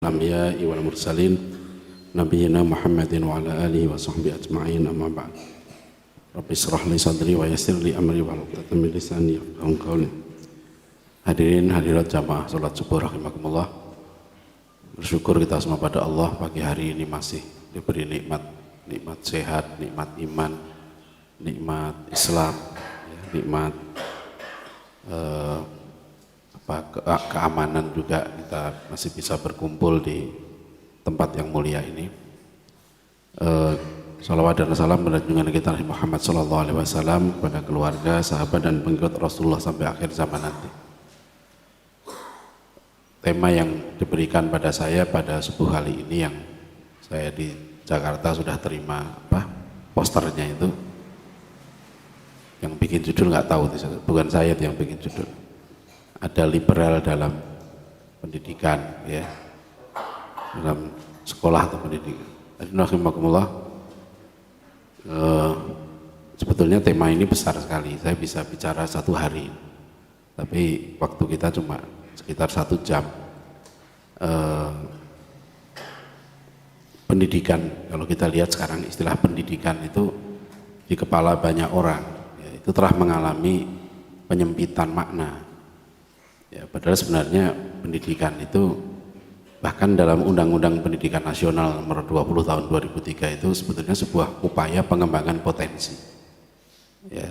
الأنبياء والمرسلين نبينا محمد وعلى آله وصحبه أجمعين أما بعد Rabbi israh li sadri wa yassir li amri wa hlul min lisani yafqahu qawli. Hadirin hadirat jamaah salat subuh rahimakumullah. Bersyukur kita semua pada Allah pagi hari ini masih diberi nikmat sehat, nikmat iman, nikmat Islam, nikmat keamanan juga, kita masih bisa berkumpul di tempat yang mulia ini. Salawat dan salam pada junjungan kita Nabi Muhammad SAW kepada keluarga, sahabat dan pengikut Rasulullah sampai akhir zaman nanti. Tema yang diberikan pada saya pada subuh kali ini yang saya di Jakarta sudah terima posternya itu, yang bikin judul nggak tahu, bukan saya yang bikin judul. Ada liberal dalam pendidikan, ya, dalam sekolah atau pendidikan. Alhamdulillah. Sebetulnya tema ini besar sekali, saya bisa bicara satu hari, tapi waktu kita cuma sekitar 1 jam. Pendidikan, kalau kita lihat sekarang istilah pendidikan itu di kepala banyak orang, ya, itu telah mengalami penyempitan makna. Ya, padahal sebenarnya pendidikan itu bahkan dalam Undang-Undang Pendidikan Nasional nomor 20 tahun 2003 itu sebetulnya sebuah upaya pengembangan potensi. Ya,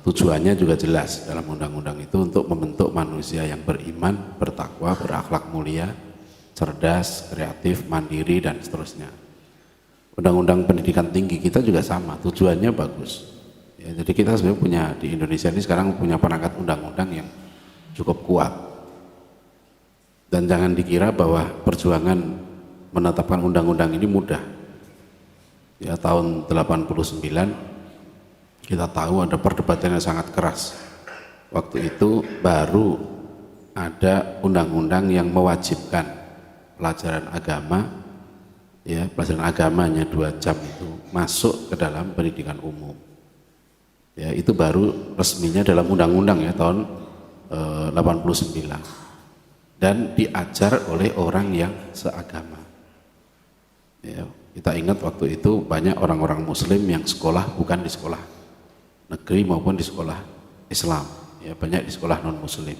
tujuannya juga jelas dalam undang-undang itu untuk membentuk manusia yang beriman, bertakwa, berakhlak mulia, cerdas, kreatif, mandiri dan seterusnya. Undang-undang pendidikan tinggi kita juga sama, tujuannya bagus. Ya, jadi kita sebenarnya punya di Indonesia ini sekarang punya perangkat undang-undang yang cukup kuat. Dan jangan dikira bahwa perjuangan menetapkan undang-undang ini mudah. Ya, tahun 89 kita tahu ada perdebatan yang sangat keras. Waktu itu baru ada undang-undang yang mewajibkan pelajaran agama, ya, pelajaran agamanya 2 jam itu masuk ke dalam pendidikan umum. Ya, itu baru resminya dalam undang-undang ya tahun 89. Dan diajar oleh orang yang seagama. Ya, kita ingat waktu itu banyak orang-orang muslim yang sekolah bukan di sekolah negeri maupun di sekolah Islam, ya, banyak di sekolah non muslim.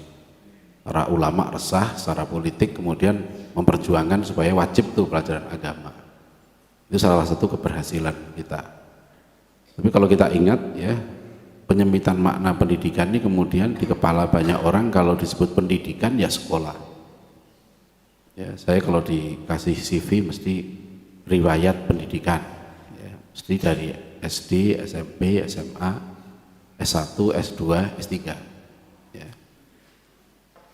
Para ulama resah secara politik kemudian memperjuangkan supaya wajib tuh pelajaran agama. Itu salah satu keberhasilan kita. Tapi kalau kita ingat, ya, penyempitan makna pendidikan ini kemudian di kepala banyak orang kalau disebut pendidikan ya sekolah. Ya, saya kalau dikasih CV mesti riwayat pendidikan, ya, mesti dari SD, SMP, SMA, S1, S2, S3. Ya.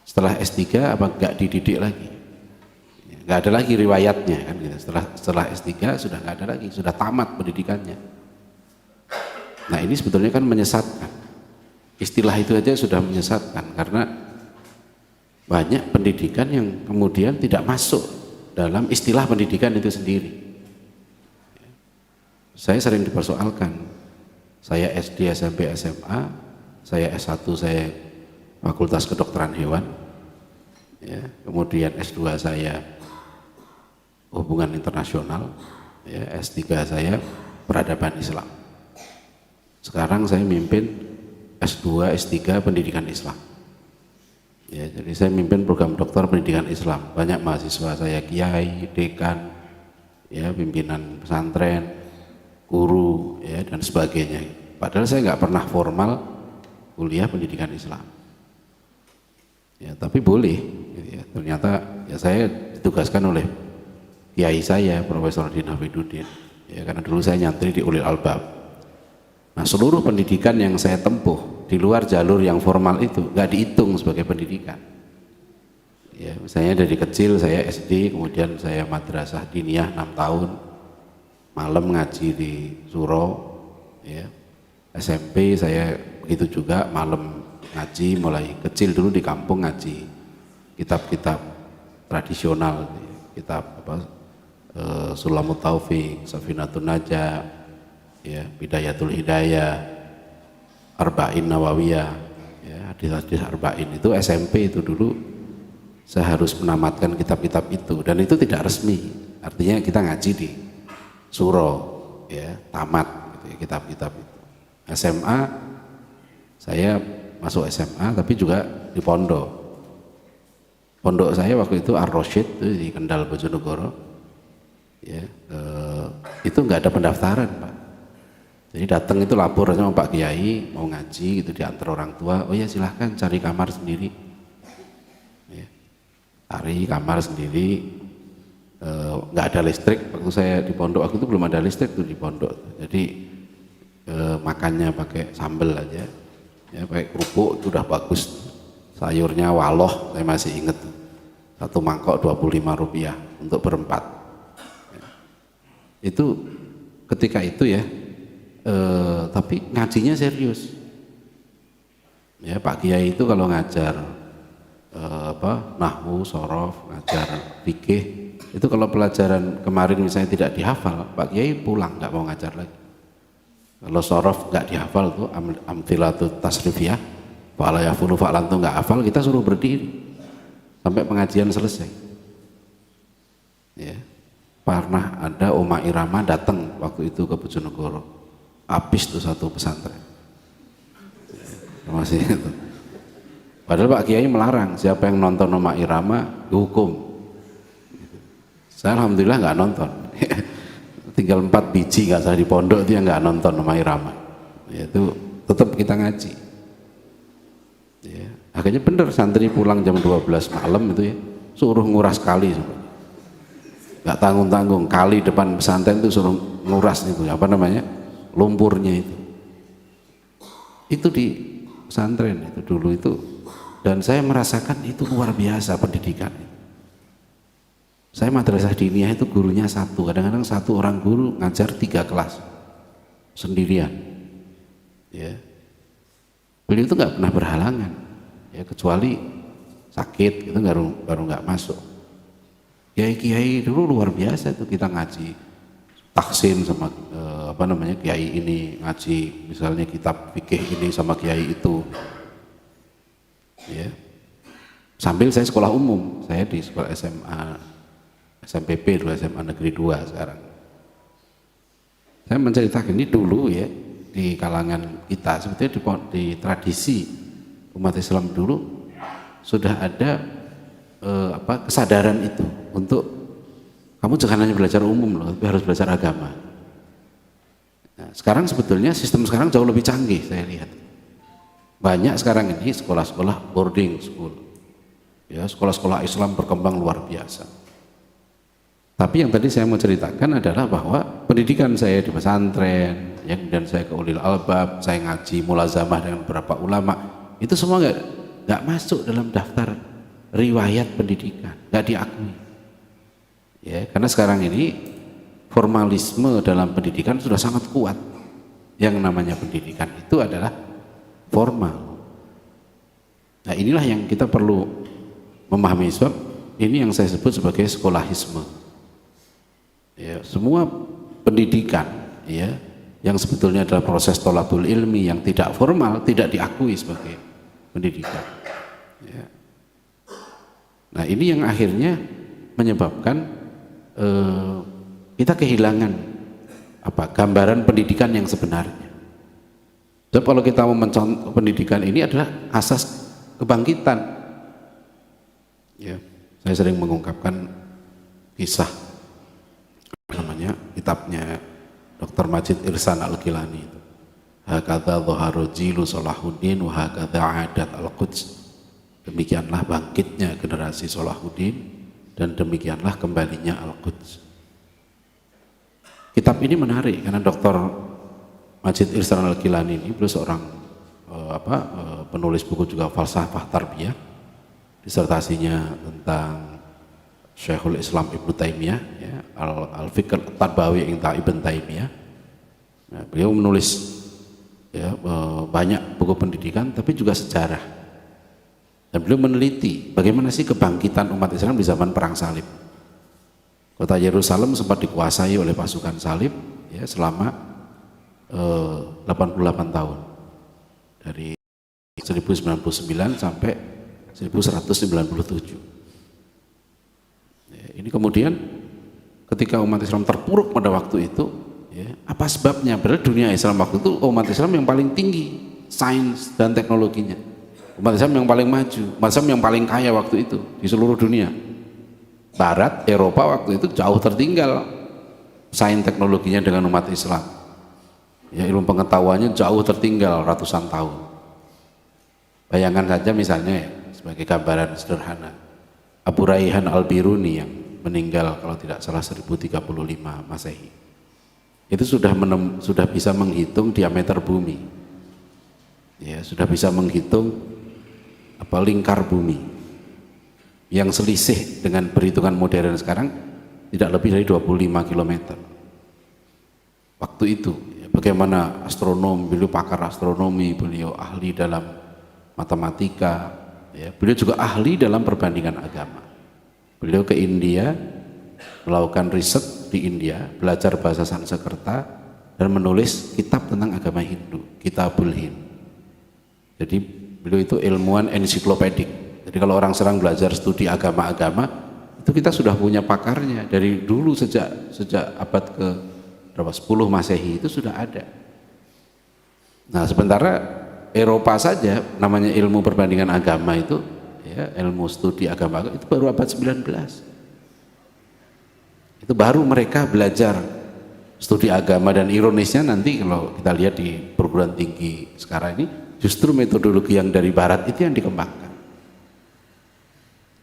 Setelah S3 apa enggak dididik lagi? Ya, enggak ada lagi riwayatnya kan gitu. Setelah S3 sudah enggak ada lagi, sudah tamat pendidikannya. Nah, ini sebetulnya kan menyesatkan. Istilah itu aja sudah menyesatkan karena banyak pendidikan yang kemudian tidak masuk dalam istilah pendidikan itu sendiri. Saya sering dipersoalkan, saya SD, SMP, SMA, saya S1, saya Fakultas Kedokteran Hewan, ya, kemudian S2 saya Hubungan Internasional, ya, S3 saya Peradaban Islam. Sekarang saya mimpin S2, S3 Pendidikan Islam. Ya, jadi saya mimpin program dokter pendidikan Islam. Banyak mahasiswa saya kiai, dekan, ya, pimpinan pesantren, guru, ya, dan sebagainya. Padahal saya nggak pernah formal kuliah pendidikan Islam. Ya, tapi boleh. Ya, ternyata ya saya ditugaskan oleh kiai saya, Profesor Din Hafidudin. Ya, karena dulu saya nyantri di Ulil Albab. Nah, seluruh pendidikan yang saya tempuh di luar jalur yang formal itu nggak dihitung sebagai pendidikan. Ya, misalnya dari kecil saya SD, kemudian saya madrasah diniyah 6 tahun, malam ngaji di Suro, ya. SMP saya begitu juga, malam ngaji, mulai kecil dulu di kampung ngaji kitab-kitab tradisional, kitab Sulamut Taufik, Safinatun Najah, ya, Bidayatul Hidayah, Arba'in Nawawiyah, ya, hadis-hadis Arba'in itu SMP itu dulu saya harus menamatkan kitab-kitab itu, dan itu tidak resmi, artinya kita ngaji di suro, ya, tamat gitu ya, kitab-kitab itu. SMA, saya masuk SMA tapi juga di pondok. Pondok saya waktu itu Ar-Rasyid di Kendal Bojonegoro, ya, itu nggak ada pendaftaran, Pak. Jadi datang itu lapor sama Pak Kiai mau ngaji gitu, diantar orang tua, oh ya silahkan cari kamar sendiri, ya, cari kamar sendiri. Nggak ada listrik waktu saya di pondok, waktu itu belum ada listrik tuh di pondok, jadi makannya pakai sambal aja, ya, pakai kerupuk itu udah bagus. Sayurnya waloh, saya masih ingat, satu mangkok Rp25 untuk berempat. Itu ketika itu ya, tapi ngajinya serius. Ya, Pak Kiai itu kalau ngajar nahwu, sorof, ngajar fikih, itu kalau pelajaran kemarin misalnya tidak dihafal, Pak Kiai pulang nggak mau ngajar lagi. Kalau sorof nggak dihafal tuh amtilatut tasrifiyah, fa'ala yafulu fa'lan tuh nggak hafal, kita suruh berdiri sampai pengajian selesai. Ya, pernah ada Oma Irama datang waktu itu ke Bojonegoro, habis tuh satu pesantren. Masih itu. Padahal Pak Kiai melarang, siapa yang nonton Oma Irama dihukum. Saya alhamdulillah nggak nonton. Tinggal 4 biji nggak salah di pondok itu yang nggak nonton Oma Irama. Yaitu tetap kita ngaji. Ya, akhirnya bener santri pulang jam 12 malam itu ya, suruh nguras kali, nggak tanggung-tanggung, kali depan pesantren itu suruh nguras itu, apa namanya, lumpurnya itu di pesantren itu dulu itu, dan saya merasakan itu luar biasa pendidikan. Saya madrasah diniyah itu gurunya satu, kadang-kadang satu orang guru ngajar 3 kelas sendirian, ya. Beliau itu nggak pernah berhalangan, ya, kecuali sakit itu baru nggak masuk. Kiai-kiai dulu luar biasa itu, kita ngaji taksin sama kiai ini, ngaji misalnya kitab fikih ini sama kiai itu, ya. Sambil saya sekolah umum, saya di sekolah SMA SMPP dulu, SMA Negeri 2 sekarang. Saya menceritakan ini dulu ya, di kalangan kita sebetulnya di tradisi umat Islam dulu sudah ada kesadaran itu untuk kamu jangan hanya belajar umum loh, tapi harus belajar agama. Nah, sekarang sebetulnya sistem sekarang jauh lebih canggih, saya lihat banyak sekarang ini sekolah-sekolah boarding school, ya, sekolah-sekolah Islam berkembang luar biasa. Tapi yang tadi saya mau ceritakan adalah bahwa pendidikan saya di pesantren, ya, kemudian saya ke Ulil Albab, saya ngaji mulazamah dengan beberapa ulama, itu semua nggak masuk dalam daftar riwayat pendidikan, nggak diakui. Ya, karena sekarang ini formalisme dalam pendidikan sudah sangat kuat. Yang namanya pendidikan itu adalah formal. Nah, inilah yang kita perlu memahami, sebab ini yang saya sebut sebagai sekolahisme. Ya, semua pendidikan, ya, yang sebetulnya adalah proses thalabul ilmi yang tidak formal, tidak diakui sebagai pendidikan, ya. Nah, ini yang akhirnya menyebabkan kita kehilangan gambaran pendidikan yang sebenarnya. Jadi kalau kita mau mencontoh pendidikan ini adalah asas kebangkitan, ya. Saya sering mengungkapkan kisah kitabnya Dr. Majid Irsan Al-Gilani itu, hakadha dhaharu jilu Salahuddin wa hakadha adat al-Quds, demikianlah bangkitnya generasi Salahuddin dan demikianlah kembalinya Al-Quds. Kitab ini menarik karena Dr. Majid Irsan Al-Gilani ini beliau seorang penulis buku juga falsafah tarbiyah, disertasinya tentang Syekhul Islam Ibnu Taimiyah, ya, Al-Fikr Tarbawi Inta Ibn Taimiyah. Nah, beliau menulis, ya, banyak buku pendidikan tapi juga sejarah. Dan beliau meneliti bagaimana sih kebangkitan umat Islam di zaman perang salib. Kota Yerusalem sempat dikuasai oleh pasukan salib, ya, selama 88 tahun. Dari 1099 sampai 1197. Ini kemudian ketika umat Islam terpuruk pada waktu itu, ya, apa sebabnya? Padahal dunia Islam waktu itu umat Islam yang paling tinggi sains dan teknologinya, umat Islam yang paling maju, umat Islam yang paling kaya waktu itu di seluruh dunia. Barat, Eropa waktu itu jauh tertinggal sains teknologinya dengan umat Islam. Ya, ilmu pengetahuannya jauh tertinggal ratusan tahun. Bayangkan saja misalnya ya, sebagai gambaran sederhana, Abu Raihan Al-Biruni yang meninggal kalau tidak salah 1035 Masehi, itu sudah bisa menghitung diameter bumi, ya, sudah bisa menghitung lingkar bumi, yang selisih dengan perhitungan modern sekarang tidak lebih dari 25 km waktu itu. Ya, bagaimana astronom, beliau pakar astronomi, beliau ahli dalam matematika, ya, beliau juga ahli dalam perbandingan agama. Beliau ke India, melakukan riset di India, belajar bahasa Sanskerta, dan menulis kitab tentang agama Hindu, Kitabul Hind. Jadi beliau itu ilmuwan ensiklopedik. Jadi kalau orang sedang belajar studi agama-agama, itu kita sudah punya pakarnya dari dulu, sejak abad ke 10 Masehi itu sudah ada. Nah, sementara Eropa saja namanya ilmu perbandingan agama itu, ya, ilmu studi agama itu baru abad 19. Itu baru mereka belajar studi agama, dan ironisnya nanti kalau kita lihat di perguruan tinggi sekarang ini justru metodologi yang dari barat itu yang dikembangkan.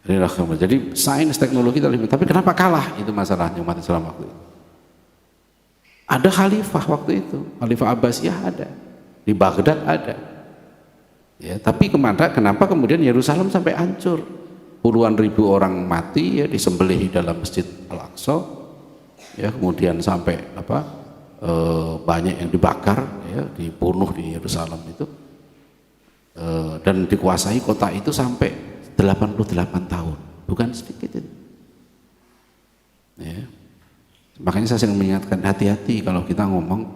Jadi sains teknologi tapi kenapa kalah, itu masalahnya umat Islam waktu itu. Ada khalifah waktu itu, Khalifah Abbasiyah ada, di Baghdad ada. Ya, tapi kenapa kemudian Yerusalem sampai hancur? Puluhan ribu orang mati, ya, disembelih di dalam Masjid Al-Aqsa, ya, kemudian sampai banyak yang dibakar, ya, dibunuh di Yerusalem itu, dan dikuasai kota itu sampai 88 tahun, bukan sedikit itu. Ya. Makanya saya sering mengingatkan, hati-hati kalau kita ngomong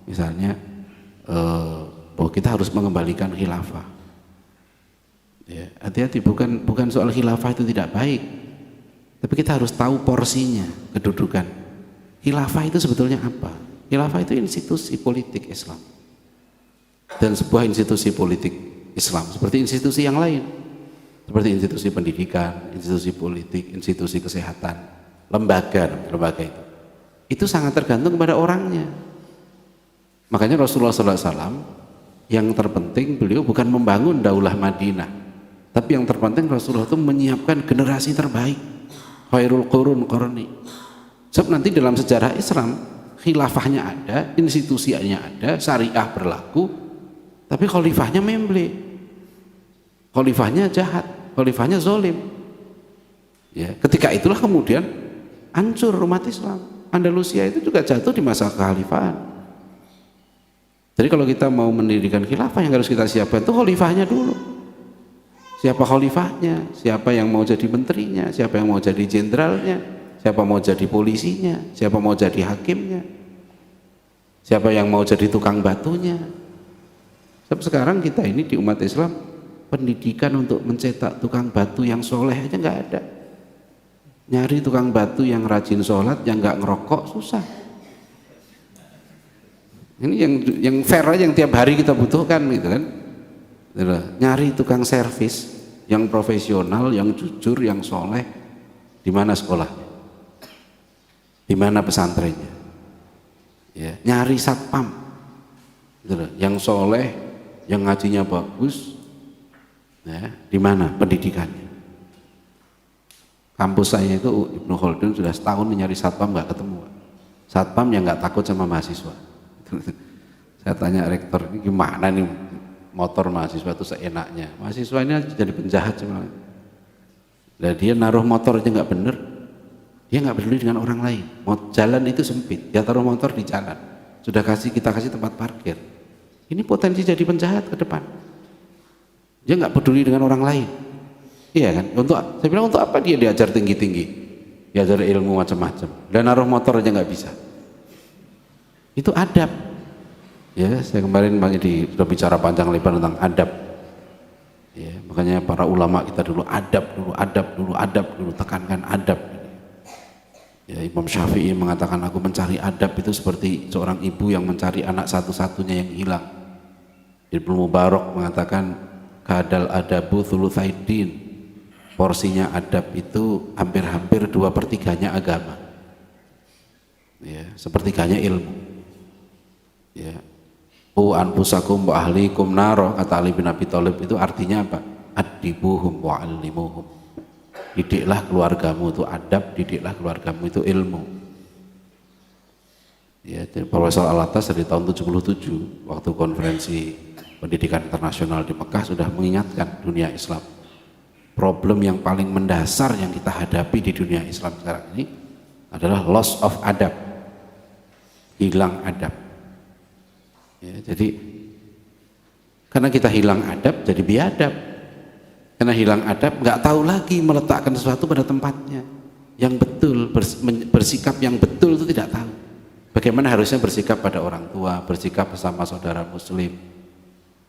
misalnya bahwa kita harus mengembalikan khilafah. Ya, hati-hati, bukan soal khilafah itu tidak baik, tapi kita harus tahu porsinya, kedudukan. Khilafah itu sebetulnya apa? Khilafah itu institusi politik Islam, dan sebuah institusi politik Islam seperti institusi yang lain, seperti institusi pendidikan, institusi politik, institusi kesehatan, lembaga itu sangat tergantung kepada orangnya. Makanya Rasulullah SAW yang terpenting beliau bukan membangun daulah Madinah, tapi yang terpenting Rasulullah itu menyiapkan generasi terbaik, khairul qurun qarni. Sebab nanti dalam sejarah Islam khilafahnya ada, institusinya ada, syariah berlaku, tapi khalifahnya memble, khalifahnya jahat, khalifahnya zolim. Ya, ketika itulah kemudian hancur umat Islam. Andalusia itu juga jatuh di masa kekhalifahan. Jadi kalau kita mau mendirikan khilafah, yang harus kita siapkan itu khalifahnya dulu. Siapa khalifahnya, siapa yang mau jadi menterinya, siapa yang mau jadi jenderalnya, siapa mau jadi polisinya, siapa mau jadi hakimnya, siapa yang mau jadi tukang batunya. Sebab sekarang kita ini di umat Islam, pendidikan untuk mencetak tukang batu yang soleh aja nggak ada. Nyari tukang batu yang rajin sholat, yang nggak ngerokok, susah. Ini yang fair aja, yang tiap hari kita butuhkan gitu kan. Nyari tukang servis yang profesional, yang jujur, yang soleh, di mana sekolahnya, di mana pesantrennya. Ya, nyari satpam, gitu, yang soleh, yang ngajinya bagus, ya, di mana pendidikannya. Kampus saya itu Ibnu Khaldun sudah setahun mencari satpam nggak ketemu. Satpam yang nggak takut sama mahasiswa. Saya tanya rektor, ini gimana nih motor mahasiswa itu seenaknya? Mahasiswa ini jadi penjahat sebenarnya. Nah, dia naruh motor aja nggak bener, dia nggak peduli dengan orang lain. Jalan itu sempit, dia taruh motor di jalan. Sudah kita kasih tempat parkir. Ini potensi jadi penjahat ke depan. Dia nggak peduli dengan orang lain. Iya kan? Saya bilang untuk apa dia diajar tinggi-tinggi, diajar ilmu macam-macam, dan naruh motor aja nggak bisa. Itu adab. Ya, saya kemarin sudah bicara panjang lebar tentang adab. Ya, makanya para ulama kita dulu adab dulu, tekankan adab. Ya, Imam Syafi'i mengatakan aku mencari adab itu seperti seorang ibu yang mencari anak satu-satunya yang hilang. Ibnu Mubarak mengatakan kadal adabu thulutsaidin, porsinya adab itu hampir-hampir 2/3 agama, ya, sepertiganya ilmu. Ya, anfusakum wa ahlikum naro, kata Ali bin Abi Thalib, itu artinya apa? Adibuhum wa allimuhum, didiklah keluargamu itu adab, didiklah keluargamu itu ilmu. Ya, Profesor Al-Attas dari tahun 77 waktu konferensi pendidikan internasional di Mekah sudah mengingatkan dunia Islam, problem yang paling mendasar yang kita hadapi di dunia Islam sekarang ini adalah loss of adab, hilang adab. Ya, jadi karena kita hilang adab jadi biadab, karena hilang adab nggak tahu lagi meletakkan sesuatu pada tempatnya yang betul, bersikap yang betul itu tidak tahu. Bagaimana harusnya bersikap pada orang tua, bersikap bersama saudara muslim,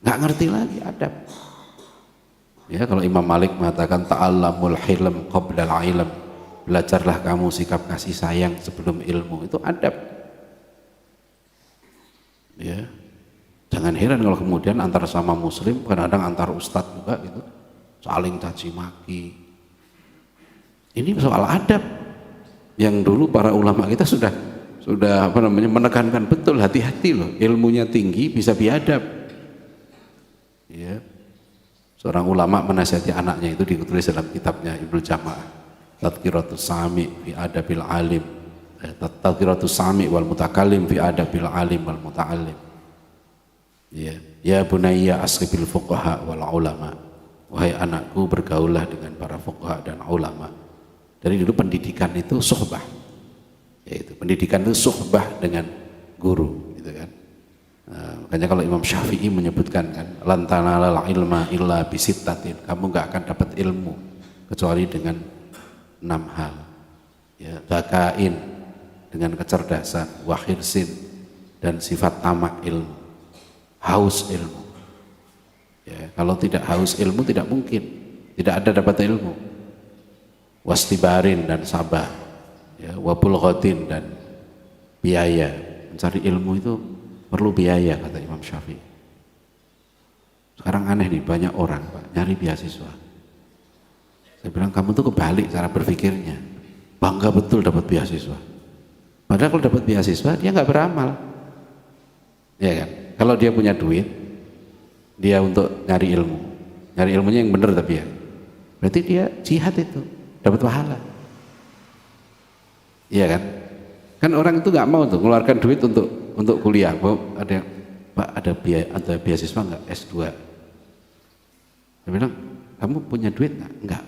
nggak ngerti lagi adab. Ya, kalau Imam Malik mengatakan ta'allamul hilm qoblal ilm, belajarlah kamu sikap kasih sayang sebelum ilmu, itu adab. Ya, jangan heran kalau kemudian antar sama muslim, kadang-kadang antar ustadz juga gitu, saling caci maki. Ini soal adab yang dulu para ulama kita sudah menekankan betul, hati-hati loh, ilmunya tinggi bisa biadab. Ya, seorang ulama menasihati anaknya, itu ditulis dalam kitabnya Ibnu Jama'ah, Tadhkiratus Sami fi Adabil Alim, Tadhkiratus Sami wal Mutakallim fi Adabil Alim wal Muta'allim. Ya bunayya asribil fuqaha wal ulama, wahai anakku bergaullah dengan para fuqaha dan ulama. Dari dulu pendidikan itu suhbah, yaitu pendidikan itu suhbah dengan guru, gitu kan. Makanya kalau Imam Syafi'i menyebutkan kan, lantanalal ilma illa bisittatin, kamu nggak akan dapat ilmu kecuali dengan 6 hal. Ya, bakain, dengan kecerdasan, wahirsin, dan sifat tamak ilmu, haus ilmu. Ya, kalau tidak haus ilmu tidak mungkin, tidak ada dapat ilmu. Wastibarin, dan sabar, ya, wabulghatin, dan biaya. Mencari ilmu itu perlu biaya, kata Imam Syafi'i. Sekarang aneh nih, banyak orang Pak nyari beasiswa. Saya bilang kamu tuh kebalik cara berpikirnya, bangga betul dapat beasiswa, padahal kalau dapat beasiswa dia nggak beramal, ya kan? Kalau dia punya duit, dia untuk nyari ilmu, nyari ilmunya yang benar, tapi ya berarti dia jihad, itu dapat pahala, iya kan? Kan orang itu nggak mau tuh mengeluarkan duit untuk kuliah. Ada, Pak, ada beasiswa nggak S2? Saya bilang, kamu punya duit nggak? Enggak.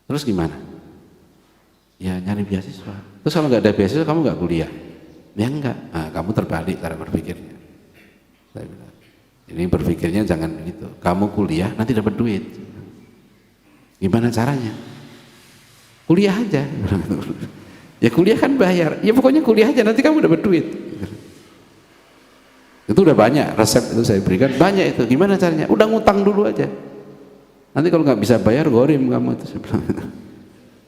Terus gimana? Ya nyari beasiswa. Terus kalau nggak ada beasiswa kamu nggak kuliah? Ya enggak. Nah, kamu terbalik cara berpikirnya. Saya bilang, ini berpikirnya jangan begitu. Kamu kuliah nanti dapat duit. Gimana caranya? Kuliah aja. Ya kuliah kan bayar, ya pokoknya kuliah aja nanti kamu dapat duit. Itu udah banyak resep itu saya berikan, banyak itu. Gimana caranya? Udah ngutang dulu aja. Nanti kalau nggak bisa bayar gorim kamu itu.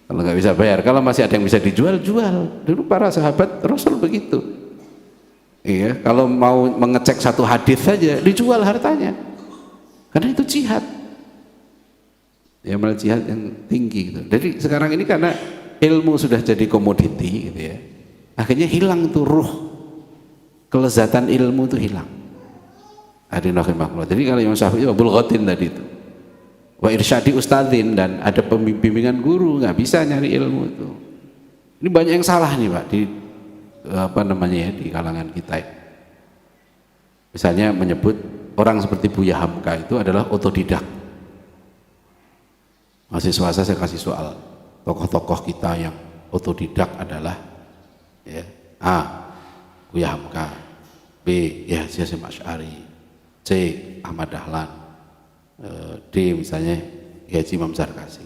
Kalau nggak bisa bayar, kalau masih ada yang bisa dijual, jual. Dulu para sahabat Rasul begitu. Iya, kalau mau mengecek satu hadis saja dijual hartanya. Karena itu jihad. Ya, malah jihad yang tinggi gitu. Jadi sekarang ini karena ilmu sudah jadi komoditi gitu ya, akhirnya hilang tuh ruh, kelezatan ilmu itu hilang. Jadi kalau Imam Syafi'i wabul ghatin tadi itu, wa irsyadi ustadzin, dan ada pembimbingan guru, nggak bisa nyari ilmu itu. Ini banyak yang salah nih Pak di di kalangan kita. Misalnya menyebut orang seperti Buya Hamka itu adalah otodidak. Mahasiswa saya kasih soal, tokoh-tokoh kita yang otodidak adalah ya, A. Buya Hamka, B. Ya Hasyim Asy'ari, C. Ahmad Dahlan, D. misalnya Haji Imam Zarkasi.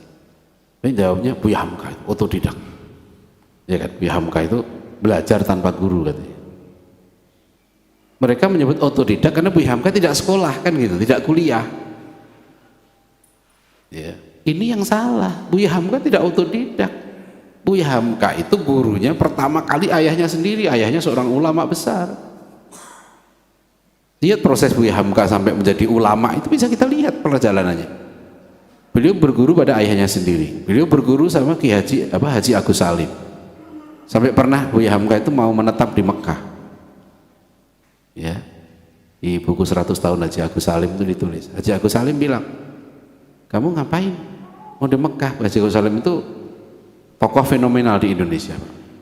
Ini jawabnya Buya Hamka itu otodidak, ya kan? Buya Hamka itu belajar tanpa guru katanya. Mereka menyebut otodidak karena Buya Hamka tidak sekolah kan gitu, tidak kuliah. Ya. Ini yang salah, Buya Hamka tidak otodidak. Buya Hamka itu gurunya pertama kali ayahnya sendiri, ayahnya seorang ulama besar. Lihat proses Buya Hamka sampai menjadi ulama itu bisa kita lihat perjalanannya. Beliau berguru pada ayahnya sendiri. Beliau berguru sama Haji Agus Salim. Sampai pernah Buya Hamka itu mau menetap di Mekah. Ya. Di buku 100 tahun Haji Agus Salim itu ditulis. Haji Agus Salim bilang, "Kamu ngapain mau di Mekah?" Haji Agus Salim itu tokoh fenomenal di Indonesia.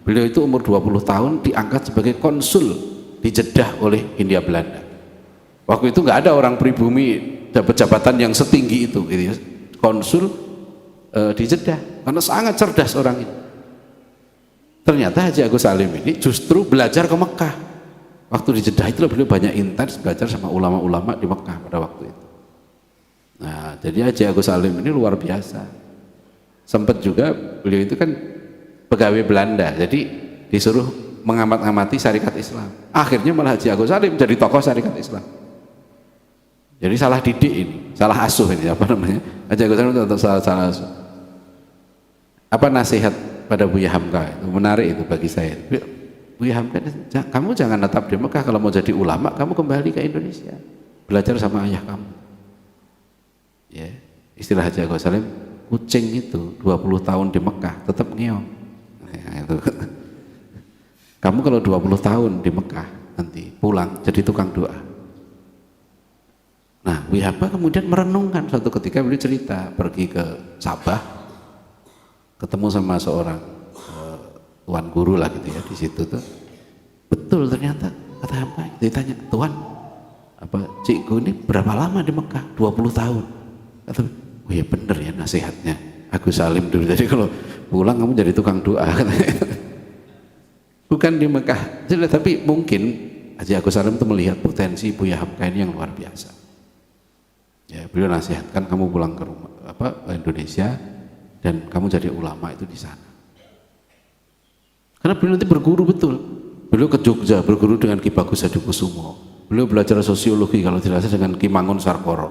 Beliau itu umur 20 tahun diangkat sebagai konsul di Jeddah oleh Hindia Belanda. Waktu itu nggak ada orang pribumi dapat jabatan yang setinggi itu, gitu ya. Konsul di Jeddah, karena sangat cerdas orang ini. Ternyata Haji Agus Salim ini justru belajar ke Mekah. Waktu di Jeddah itu beliau banyak intens belajar sama ulama-ulama di Mekah pada waktu itu. Nah, jadi Haji Agus Salim ini luar biasa. Sempat juga beliau itu kan pegawai Belanda, jadi disuruh mengamat-amati syarikat Islam. Akhirnya malah Haji Agus Salim jadi tokoh syarikat Islam. Jadi salah didik ini, salah asuh ini, apa namanya? Haji Agus Salim itu salah asuh. Apa nasihat pada Buya Hamka? Itu menarik itu bagi saya. Buya Hamka, kamu jangan tetap di Mekah, kalau mau jadi ulama kamu kembali ke Indonesia, belajar sama ayah kamu. Ya, istilah Haji Agus Salim, kucing itu 20 tahun di Mekah tetap ngeong. Nah, itu. Kamu kalau 20 tahun di Mekah nanti pulang jadi tukang doa. Nah, Buya Hamka kemudian merenungkan suatu ketika beliau cerita pergi ke Sabah, ketemu sama seorang tuan guru lah gitu ya di situ tuh. Betul ternyata kata Hamka, ditanya, "Tuan, apa cikgu ini berapa lama di Mekah?" 20 tahun. Kata, "Oh ya bener ya nasihatnya Agus Salim dulu. Jadi kalau pulang kamu jadi tukang doa." Bukan di Mekah, tapi mungkin Haji Agus Salim itu melihat potensi Buya Hamka ini yang luar biasa. Ya, beliau nasihatkan kamu pulang ke rumah ke Indonesia dan kamu jadi ulama itu di sana. Karena beliau nanti berguru betul. Beliau ke Jogja berguru dengan Ki Bagus Hadikusumo. Beliau belajar sosiologi kalau tidak salah dengan Ki Mangun Sarkoro.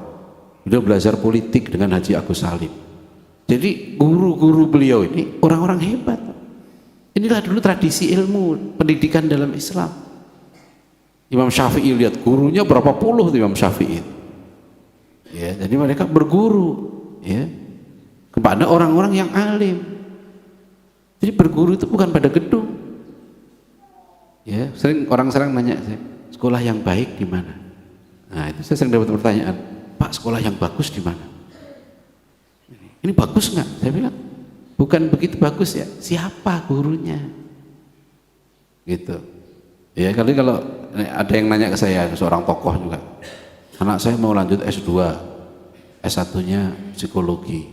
Beliau belajar politik dengan Haji Agus Salim. Jadi guru-guru beliau ini orang-orang hebat. Inilah dulu tradisi ilmu pendidikan dalam Islam. Imam Syafi'i, lihat gurunya berapa puluh tuh Imam Syafi'i. Ya, jadi mereka berguru ya kepada orang-orang yang alim. Jadi berguru itu bukan pada gedung. Ya, orang sering nanya saya, sekolah yang baik di mana? Nah, itu saya sering dapat pertanyaan, "Pak, sekolah yang bagus di mana?" Ini bagus nggak? Saya bilang, bukan begitu bagus ya. Siapa gurunya? Gitu. Ya, kalau ada yang nanya ke saya, seorang tokoh juga, "Anak saya mau lanjut S2, S1-nya psikologi.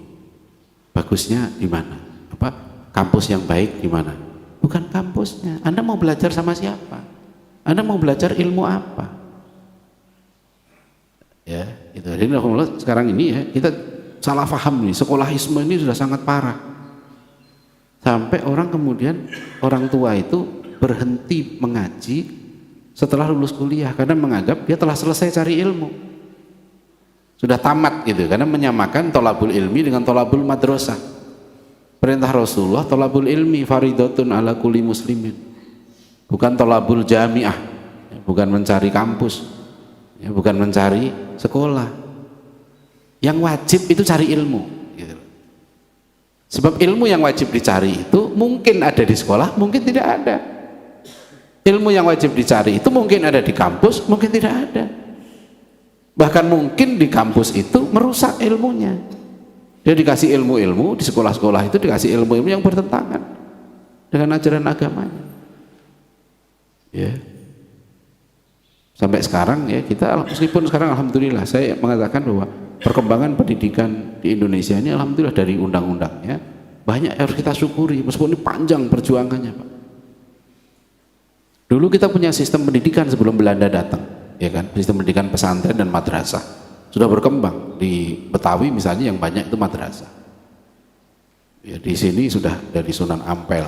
Bagusnya di mana? Apa? Kampus yang baik di mana?" Bukan kampusnya. Anda mau belajar sama siapa? Anda mau belajar ilmu apa? Ya, itu. Jadi sekarang ini ya kita salah paham nih. Sekolahisme ini sudah sangat parah. Sampai orang tua itu berhenti mengaji setelah lulus kuliah karena menganggap dia telah selesai cari ilmu, sudah tamat gitu, karena menyamakan tolabul ilmi dengan tolabul madrasah. Perintah Rasulullah tolabul ilmi faridatun ala kulli muslimin, bukan tolabul jamiah, bukan mencari kampus, bukan mencari sekolah. Yang wajib itu cari ilmu gitu. Sebab ilmu yang wajib dicari itu mungkin ada di sekolah, mungkin tidak ada. Ilmu yang wajib dicari itu mungkin ada di kampus, mungkin tidak ada. Bahkan mungkin di kampus itu merusak ilmunya. Dia dikasih ilmu-ilmu di sekolah-sekolah itu, dikasih ilmu-ilmu yang bertentangan dengan ajaran agamanya. Ya. Sampai sekarang ya kita, meskipun sekarang alhamdulillah saya mengatakan bahwa perkembangan pendidikan di Indonesia ini alhamdulillah dari undang-undangnya banyak harus kita syukuri, meskipun ini panjang perjuangannya, Pak. Dulu kita punya sistem pendidikan sebelum Belanda datang, ya kan, sistem pendidikan pesantren dan madrasah sudah berkembang. Di Betawi misalnya yang banyak itu madrasah. Ya, di sini sudah dari Sunan Ampel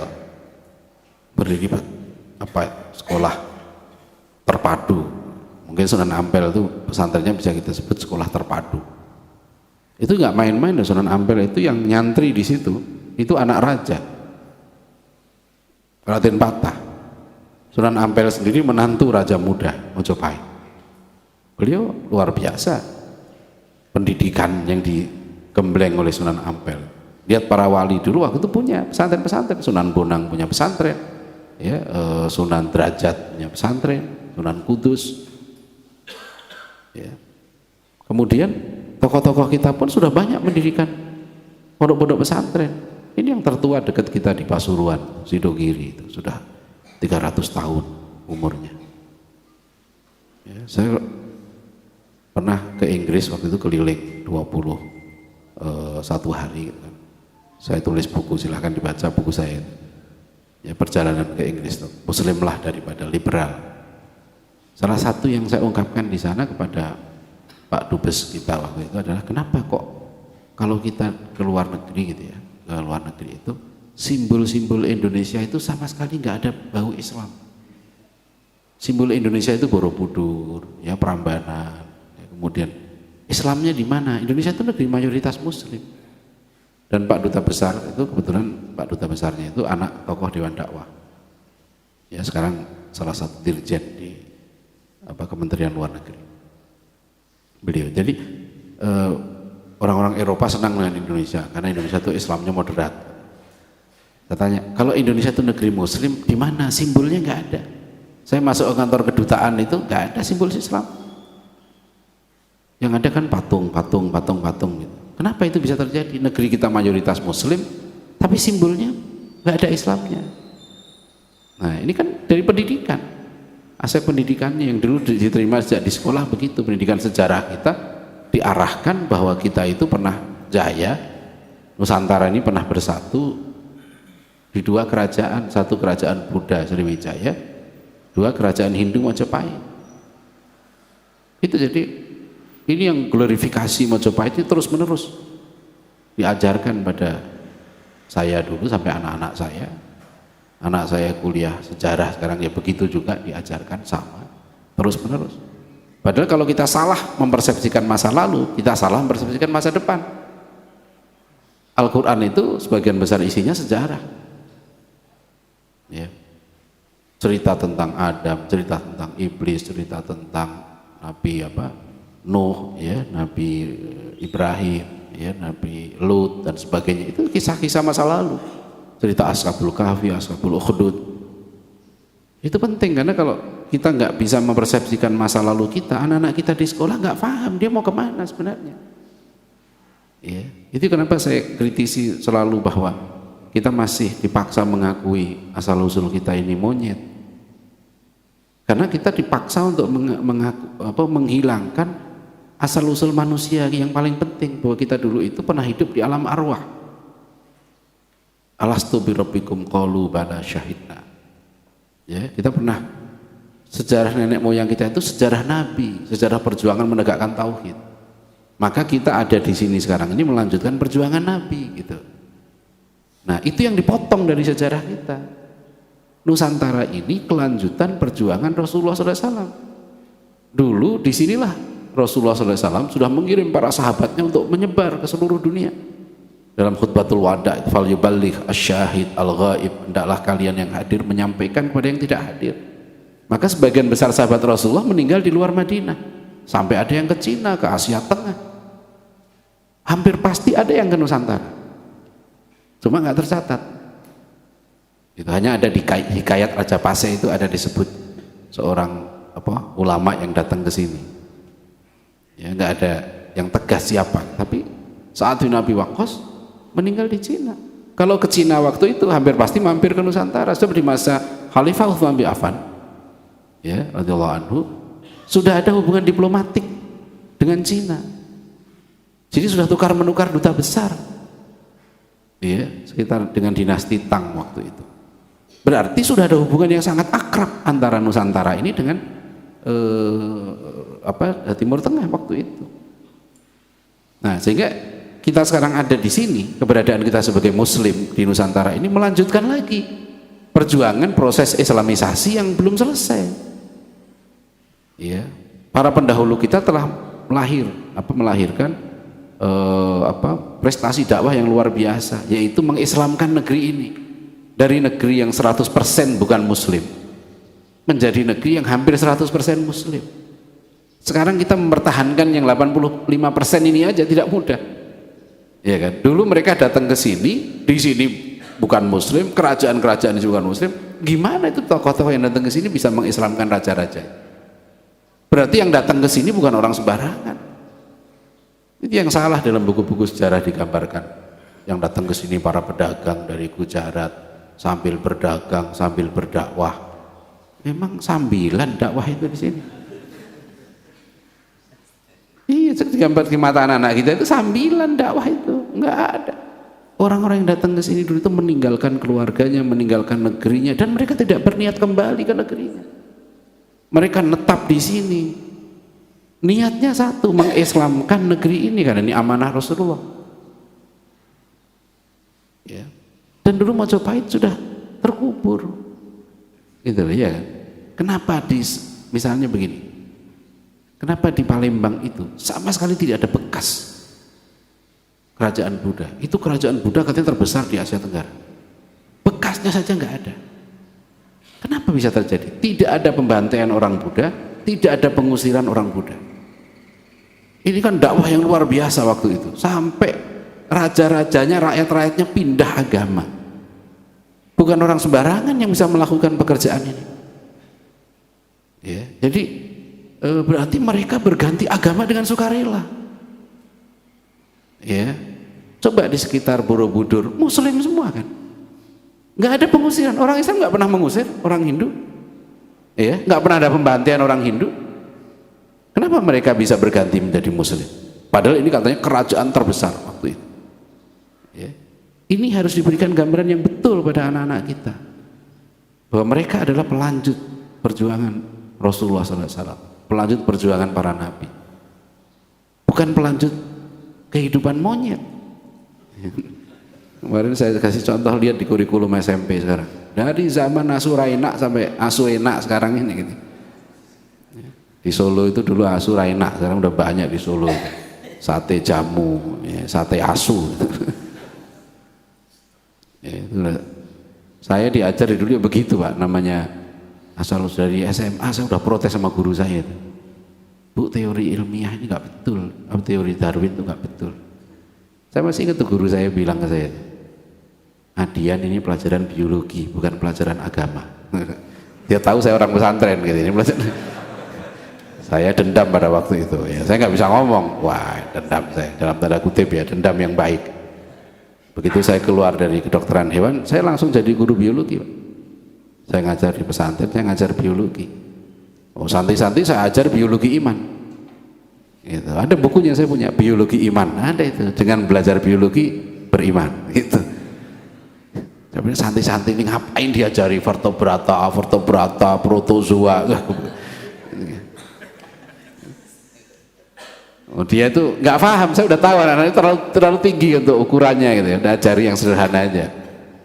berdiri sekolah terpadu. Mungkin Sunan Ampel itu pesantrennya bisa kita sebut sekolah terpadu. Itu nggak main-main, Sunan Ampel itu yang nyantri di situ itu anak raja. Raden Patah. Sunan Ampel sendiri menantu Raja Muda Mojopahit. Beliau luar biasa pendidikan yang digembleng oleh Sunan Ampel. Lihat para wali dulu waktu itu punya pesantren-pesantren. Sunan Bonang punya pesantren, ya, Sunan Derajat punya pesantren, Sunan Kudus. Ya. Kemudian tokoh-tokoh kita pun sudah banyak mendirikan pondok-pondok pesantren. Ini yang tertua dekat kita di Pasuruan, Sidogiri itu sudah 300 tahun umurnya. Ya, saya pernah ke Inggris waktu itu keliling 21 hari. Saya tulis buku, silahkan dibaca buku saya. Ya, perjalanan ke Inggris itu Muslimlah daripada liberal. Salah satu yang saya ungkapkan di sana kepada Pak Dubes kita waktu itu adalah kenapa kok kalau kita ke luar negeri gitu ya, ke luar negeri itu simbol-simbol Indonesia itu sama sekali nggak ada bau Islam. Simbol Indonesia itu Borobudur, ya, Prambanan, ya, kemudian Islamnya di mana? Indonesia itu negeri mayoritas Muslim. Dan Pak Duta Besar itu kebetulan Pak Duta Besarnya itu anak tokoh Dewan Dakwah. Ya, sekarang salah satu dirjen di Kementerian Luar Negeri. Beliau. Jadi orang-orang Eropa senang dengan Indonesia karena Indonesia itu Islamnya moderat. Saya tanya, kalau Indonesia itu negeri Muslim, di mana simbolnya? Nggak ada. Saya masuk ke kantor kedutaan itu nggak ada simbol Islam. Yang ada kan patung gitu. Kenapa itu bisa terjadi? Negeri kita mayoritas Muslim, tapi simbolnya nggak ada Islamnya. Nah, ini kan dari pendidikan, aspek pendidikannya yang dulu diterima sejak di sekolah begitu. Pendidikan sejarah kita diarahkan bahwa kita itu pernah jaya, Nusantara ini pernah bersatu di dua kerajaan, satu kerajaan Buddha Sriwijaya, dua kerajaan Hindu Majapahit. Itu jadi ini yang glorifikasi Majapahit itu terus menerus diajarkan pada saya dulu sampai anak-anak saya. Anak saya kuliah sejarah sekarang ya begitu juga diajarkan sama terus menerus. Padahal kalau kita salah mempersepsikan masa lalu, kita salah mempersepsikan masa depan. Al-Quran itu sebagian besar isinya sejarah. Ya. Cerita tentang Adam, cerita tentang iblis, cerita tentang Nabi Nuh, ya, Nabi Ibrahim, ya, Nabi Lut dan sebagainya. Itu kisah-kisah masa lalu. Cerita Ashabul Kahfi, Ashabul Ukhdud. Itu penting karena kalau kita nggak bisa mempersepsikan masa lalu kita, anak-anak kita di sekolah nggak paham dia mau kemana sebenarnya. Ya, itu kenapa saya kritisi selalu bahwa kita masih dipaksa mengakui asal usul kita ini monyet. Karena kita dipaksa untuk menghilangkan asal usul manusia yang paling penting, bahwa kita dulu itu pernah hidup di alam arwah. Alastu birabbikum qalu bala syahidna. Ya, kita pernah, sejarah nenek moyang kita itu sejarah nabi, sejarah perjuangan menegakkan tauhid. Maka kita ada di sini sekarang ini melanjutkan perjuangan nabi gitu. Nah, itu yang dipotong dari sejarah kita. Nusantara ini kelanjutan perjuangan Rasulullah SAW. Dulu disinilah Rasulullah SAW sudah mengirim para sahabatnya untuk menyebar ke seluruh dunia. Dalam khutbatul wada, fal yuballigh asyahid al-ghaib, hendaklah kalian yang hadir menyampaikan kepada yang tidak hadir. Maka sebagian besar sahabat Rasulullah meninggal di luar Madinah, sampai ada yang ke Cina, ke Asia Tengah. Hampir pasti ada yang ke Nusantara, cuma nggak tercatat. Itu hanya ada di Hikayat Raja Pase itu ada disebut seorang ulama yang datang ke sini. Ya, nggak ada yang tegas siapa, tapi saat Nabi Waqqas meninggal di Cina. Kalau ke Cina waktu itu hampir pasti mampir ke Nusantara. Seperti masa Khalifah Utsman bin Affan, ya, radhiyallahu anhu, sudah ada hubungan diplomatik dengan Cina. Jadi sudah tukar menukar duta besar, ya, sekitar dengan dinasti Tang waktu itu. Berarti sudah ada hubungan yang sangat akrab antara Nusantara ini dengan Timur Tengah waktu itu. Nah, sehingga kita sekarang ada di sini, keberadaan kita sebagai Muslim di Nusantara ini melanjutkan lagi perjuangan proses Islamisasi yang belum selesai. Ya, para pendahulu kita telah melahirkan prestasi dakwah yang luar biasa, yaitu mengislamkan negeri ini. dari negeri yang 100% bukan muslim menjadi negeri yang hampir 100% muslim. Sekarang kita mempertahankan yang 85% ini aja tidak mudah. Ya kan? Dulu mereka datang ke sini, di sini bukan muslim, kerajaan-kerajaan juga bukan muslim. Gimana itu tokoh-tokoh yang datang ke sini bisa mengislamkan raja-raja? Berarti yang datang ke sini bukan orang sembarangan. Itu yang salah dalam buku-buku sejarah digambarkan. Yang datang ke sini para pedagang dari Gujarat sambil berdagang, sambil berdakwah. Memang sambilan dakwah itu di sini. Iya, gambar di mata anak-anak kita itu sambilan dakwah itu, enggak ada. Orang-orang yang datang ke sini dulu itu meninggalkan keluarganya, meninggalkan negerinya, dan mereka tidak berniat kembali ke negerinya. Mereka netap di sini. Niatnya satu, mengislamkan negeri ini karena ini amanah Rasulullah. Ya. Dan dulu Majapahit sudah terkubur. Gitu loh, ya kan? Kenapa misalnya begini? Kenapa di Palembang itu sama sekali tidak ada bekas kerajaan Buddha? Itu kerajaan Buddha katanya terbesar di Asia Tenggara. Bekasnya saja nggak ada. Kenapa bisa terjadi? Tidak ada pembantaian orang Buddha, tidak ada pengusiran orang Buddha. Ini kan dakwah yang luar biasa waktu itu. Sampai raja-rajanya, rakyat-rakyatnya pindah agama. Bukan orang sembarangan yang bisa melakukan pekerjaan ini. Ya, jadi berarti mereka berganti agama dengan sukarela. Ya, coba di sekitar Borobudur muslim semua kan, nggak ada pengusiran. Orang Islam nggak pernah mengusir orang Hindu, ya, nggak pernah ada pembantaian orang Hindu. Kenapa mereka bisa berganti menjadi muslim? Padahal ini katanya kerajaan terbesar waktu itu. Ya. Ini harus diberikan gambaran yang betul pada anak-anak kita, bahwa mereka adalah pelanjut perjuangan Rasulullah SAW. Pelanjut perjuangan para nabi, bukan pelanjut kehidupan monyet. Kemarin saya kasih contoh, lihat di kurikulum SMP sekarang, dari zaman Asuraina sampai Asuena sekarang ini gitu. Di Solo itu dulu Asuraina, sekarang udah banyak di Solo, sate jamu, ya, sate asu. Ya, saya diajar dulu ya begitu Pak, namanya. Asal dari SMA saya udah protes sama guru saya itu. Bu, teori ilmiah ini nggak betul, teori Darwin itu nggak betul. Saya masih ingat tuh guru saya bilang ke saya, Adian ini pelajaran biologi bukan pelajaran agama. Dia tahu saya orang pesantren gitu, ini pelajaran. Saya dendam pada waktu itu ya, saya nggak bisa ngomong, wah dendam saya dalam tanda kutip ya, dendam yang baik. Begitu saya keluar dari kedokteran hewan, saya langsung jadi guru biologi Pak. Saya ngajar di pesantren, saya ngajar biologi. Oh, santai-santai saya ajar biologi iman. Gitu. Ada bukunya saya punya, biologi iman. Ada itu, dengan belajar biologi beriman. Gitu. Tapi santai-santai ini ngapain diajari vertebrata, protozoa. Oh, dia itu nggak paham, saya udah tahu anak-anak terlalu tinggi untuk ukurannya gitu ya. Udah ajari yang sederhana aja.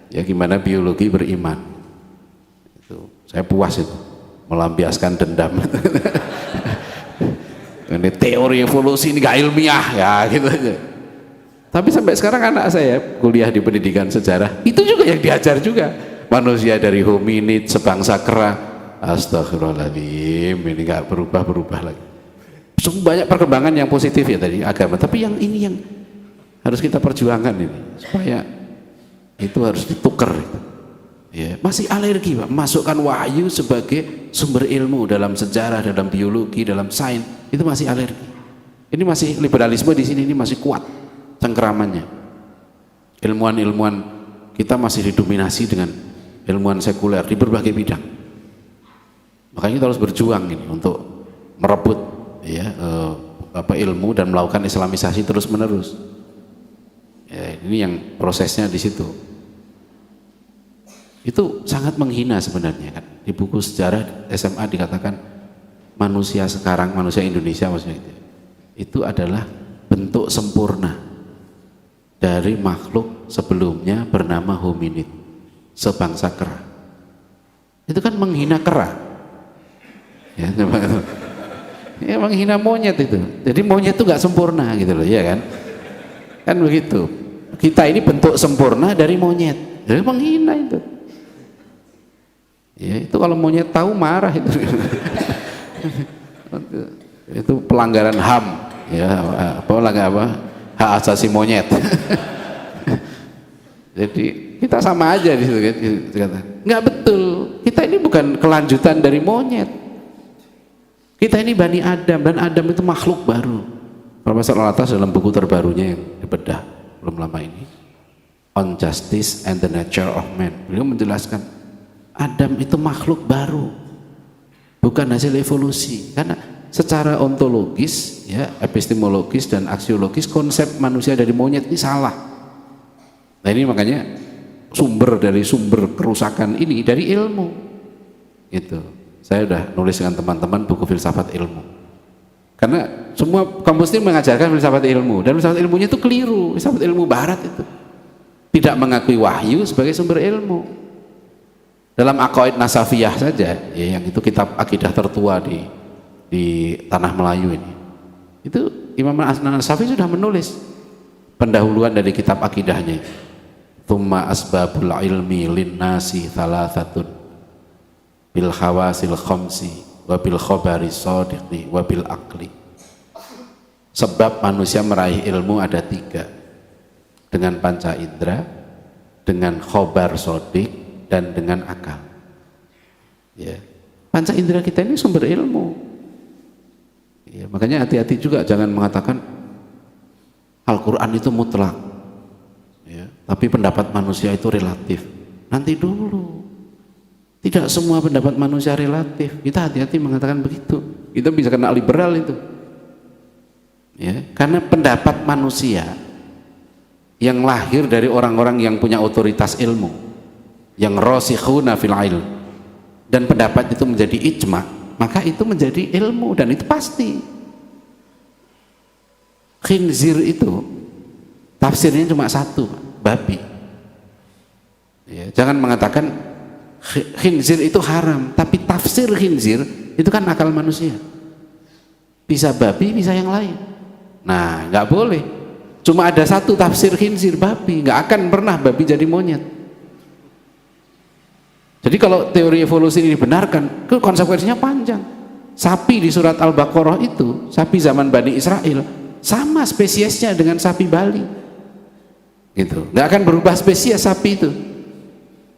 Ya gimana biologi beriman. Saya puas itu melampiaskan dendam. Ini teori evolusi ini gak ilmiah ya gitu aja. Tapi sampai sekarang anak saya kuliah di pendidikan sejarah itu juga yang diajar juga, manusia dari hominid sebangsa kera. Astagfirullahaladzim, ini gak berubah lagi. Banyak perkembangan yang positif ya tadi agama, tapi yang ini yang harus kita perjuangkan ini supaya itu harus ditukar itu. Ya, masih alergi Pak, masukkan wahyu sebagai sumber ilmu dalam sejarah, dalam biologi, dalam sains, itu masih alergi. Ini masih liberalisme di sini, ini masih kuat cengkeramannya. Ilmuwan-ilmuwan kita masih didominasi dengan ilmuwan sekuler di berbagai bidang. Makanya kita harus berjuang ini untuk merebut ya ilmu dan melakukan islamisasi terus-menerus. Ya, ini yang prosesnya di situ. Itu sangat menghina sebenarnya kan. Di buku sejarah SMA dikatakan manusia sekarang, manusia Indonesia maksudnya itu adalah bentuk sempurna dari makhluk sebelumnya bernama hominid, sebangsa kera. Itu kan menghina kera. Ya, ya menghina monyet itu. Jadi monyet itu nggak sempurna gitu loh, ya kan? Kan begitu. Kita ini bentuk sempurna dari monyet. Jadi menghina itu. Ya, itu kalau monyet tahu marah itu. Itu pelanggaran HAM, ya, hak asasi monyet. Jadi kita sama aja di situ kan. Nggak betul. Kita ini bukan kelanjutan dari monyet. Kita ini Bani Adam, dan Adam itu makhluk baru. Profesor Al-Atas dalam buku terbarunya yang dibedah belum lama ini, On Justice and the Nature of Man, beliau menjelaskan Adam itu makhluk baru, bukan hasil evolusi. Karena secara ontologis, ya, epistemologis dan aksiologis, konsep manusia dari monyet ini salah. Nah ini makanya sumber kerusakan ini dari ilmu. Gitu. Saya udah nulis dengan teman-teman buku filsafat ilmu. Karena semua kaum muslim mengajarkan filsafat ilmu, dan filsafat ilmunya itu keliru. Filsafat ilmu barat itu tidak mengakui wahyu sebagai sumber ilmu. Dalam Aqaid Nasafiyah saja, ya, yang itu kitab akidah tertua di tanah Melayu ini, itu Imam Nasafi sudah menulis pendahuluan dari kitab akidahnya. Tsumma asbabul ilmi linnasi thalathatun bil hawasil khamsi wa bil khabari shadiqi wa bil aqli. Sebab manusia meraih ilmu ada 3, dengan panca indera, dengan khobar shadiq, dan dengan akal. Ya. Panca indera kita ini sumber ilmu. Ya, makanya hati-hati juga, jangan mengatakan Al-Quran itu mutlak, ya, tapi pendapat manusia itu relatif. Nanti dulu, tidak semua pendapat manusia relatif. Kita hati-hati mengatakan begitu. Kita bisa kena liberal itu, ya, karena pendapat manusia yang lahir dari orang-orang yang punya otoritas ilmu, yang rasikhuna fil ilm, dan pendapat itu menjadi ijma, maka itu menjadi ilmu, dan itu pasti. Khinzir itu tafsirnya cuma satu, babi. Ya, jangan mengatakan khinzir itu haram, tapi tafsir khinzir itu kan akal manusia. Bisa babi, bisa yang lain. Nah, nggak boleh. Cuma ada satu tafsir khinzir, babi. Nggak akan pernah babi jadi monyet. Jadi kalau teori evolusi ini dibenarkan, konsekuensinya panjang. Sapi di surat Al-Baqarah itu, sapi zaman Bani Israel, sama spesiesnya dengan sapi Bali. Gitu. Nggak akan berubah spesies sapi itu.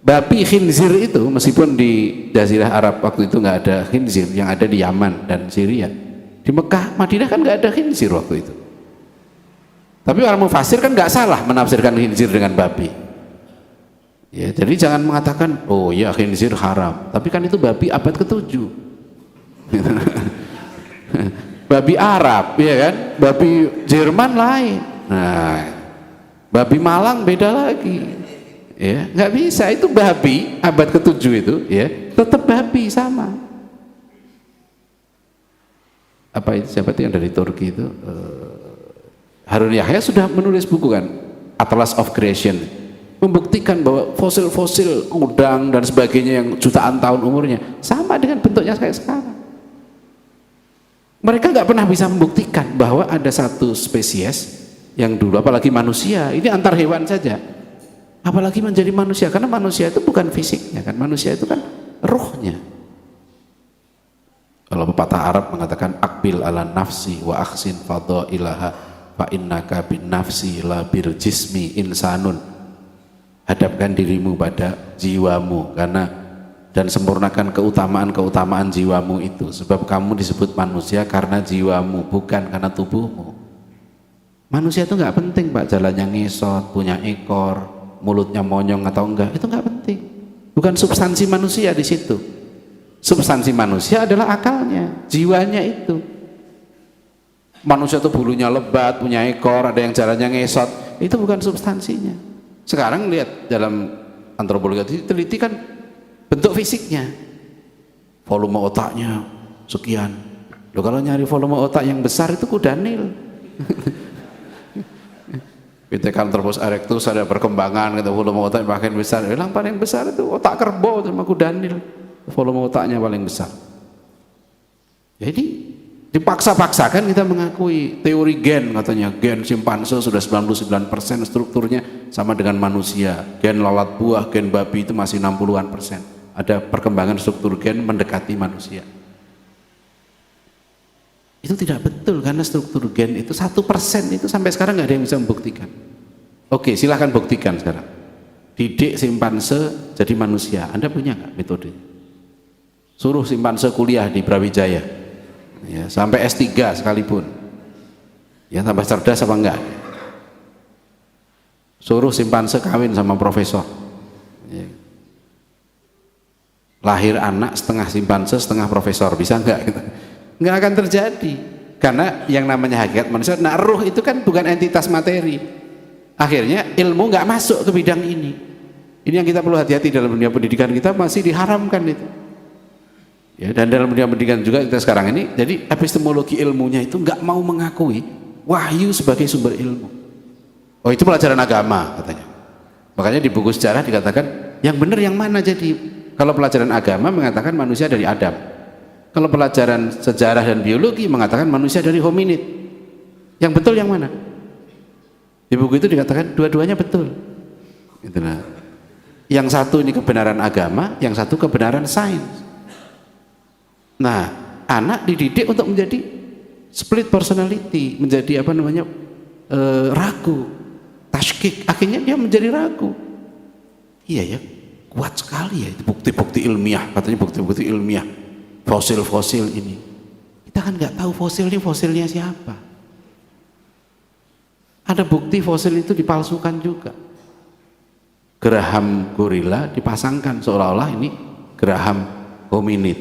Babi khinzir itu, meskipun di Jazirah Arab waktu itu nggak ada khinzir, yang ada di Yaman dan Syria. Di Mekah, Madinah kan nggak ada khinzir waktu itu. Tapi orang mufasir kan nggak salah menafsirkan khinzir dengan babi. Ya, jadi jangan mengatakan, oh ya khinzir haram, tapi kan itu babi abad ke-7. Babi Arab, ya kan? Babi Jerman lain. Nah, babi Malang beda lagi. Ya, nggak bisa, itu babi abad ke-7 itu, ya, tetap babi sama. Apa itu, siapa itu yang dari Turki itu? Harun Yahya sudah menulis buku kan, Atlas of Creation, membuktikan bahwa fosil-fosil udang dan sebagainya yang jutaan tahun umurnya sama dengan bentuknya kayak sekarang. Mereka nggak pernah bisa membuktikan bahwa ada satu spesies yang dulu, apalagi manusia, ini antar hewan saja, apalagi menjadi manusia, karena manusia itu bukan fisiknya kan, manusia itu kan ruhnya. Kalau pepatah Arab mengatakan akbil ala nafsi wa aksin fadailaha fa innaka bin nafsi la bil jismi insanun. Hadapkan dirimu pada jiwamu dan sempurnakan keutamaan jiwamu itu, sebab kamu disebut manusia karena jiwamu, bukan karena tubuhmu. Manusia itu nggak penting Pak, jalannya ngesot, punya ekor, mulutnya monyong atau enggak, itu nggak penting. Bukan substansi manusia di situ. Substansi manusia adalah akalnya, jiwanya itu. Manusia itu bulunya lebat, punya ekor, ada yang jalannya ngesot, itu bukan substansinya. Sekarang lihat dalam antropologi teliti kan bentuk fisiknya, volume otaknya sekian. Loh, kalau nyari volume otak yang besar itu kuda Nil. Pithecanthropus erectus ada perkembangan gitu, volume otak makin besar. Yang paling besar itu otak kerbau sama kuda Nil, volume otaknya paling besar. Jadi dipaksa-paksakan kita mengakui teori gen, katanya gen simpanse sudah 99% strukturnya sama dengan manusia, gen lalat buah, gen babi itu masih 60-an%. ada perkembangan struktur gen mendekati manusia. Itu tidak betul, karena struktur gen itu 1% itu sampai sekarang nggak ada yang bisa membuktikan. Oke, silahkan buktikan sekarang. Didik simpanse jadi manusia, Anda punya nggak metode? Suruh simpanse kuliah di Brawijaya, ya, sampai S3 sekalipun, ya, tambah cerdas apa enggak? Suruh simpanse kawin sama profesor, ya. Lahir anak setengah simpanse setengah profesor, bisa enggak? Nggak akan terjadi, karena yang namanya hakikat manusia, nah ruh itu kan bukan entitas materi. Akhirnya ilmu nggak masuk ke bidang ini. Ini yang kita perlu hati-hati dalam dunia pendidikan kita, masih diharamkan itu. Ya, dan dalam dunia pendidikan juga kita sekarang ini, jadi epistemologi ilmunya itu nggak mau mengakui wahyu sebagai sumber ilmu. Oh, itu pelajaran agama katanya. Makanya di buku sejarah dikatakan yang benar yang mana. Jadi kalau pelajaran agama mengatakan manusia dari Adam, kalau pelajaran sejarah dan biologi mengatakan manusia dari hominid. Yang betul yang mana? Di buku itu dikatakan dua-duanya betul. Itulah. Yang satu ini kebenaran agama, yang satu kebenaran sains. Nah, anak dididik untuk menjadi split personality, menjadi apa namanya, ragu, tashkik, akhirnya dia menjadi ragu. Iya ya, kuat sekali ya itu bukti-bukti ilmiah, katanya bukti-bukti ilmiah, fosil-fosil ini. Kita kan nggak tahu fosil ini fosilnya siapa. Ada bukti fosil itu dipalsukan juga. Geraham gorila dipasangkan seolah-olah ini geraham hominid,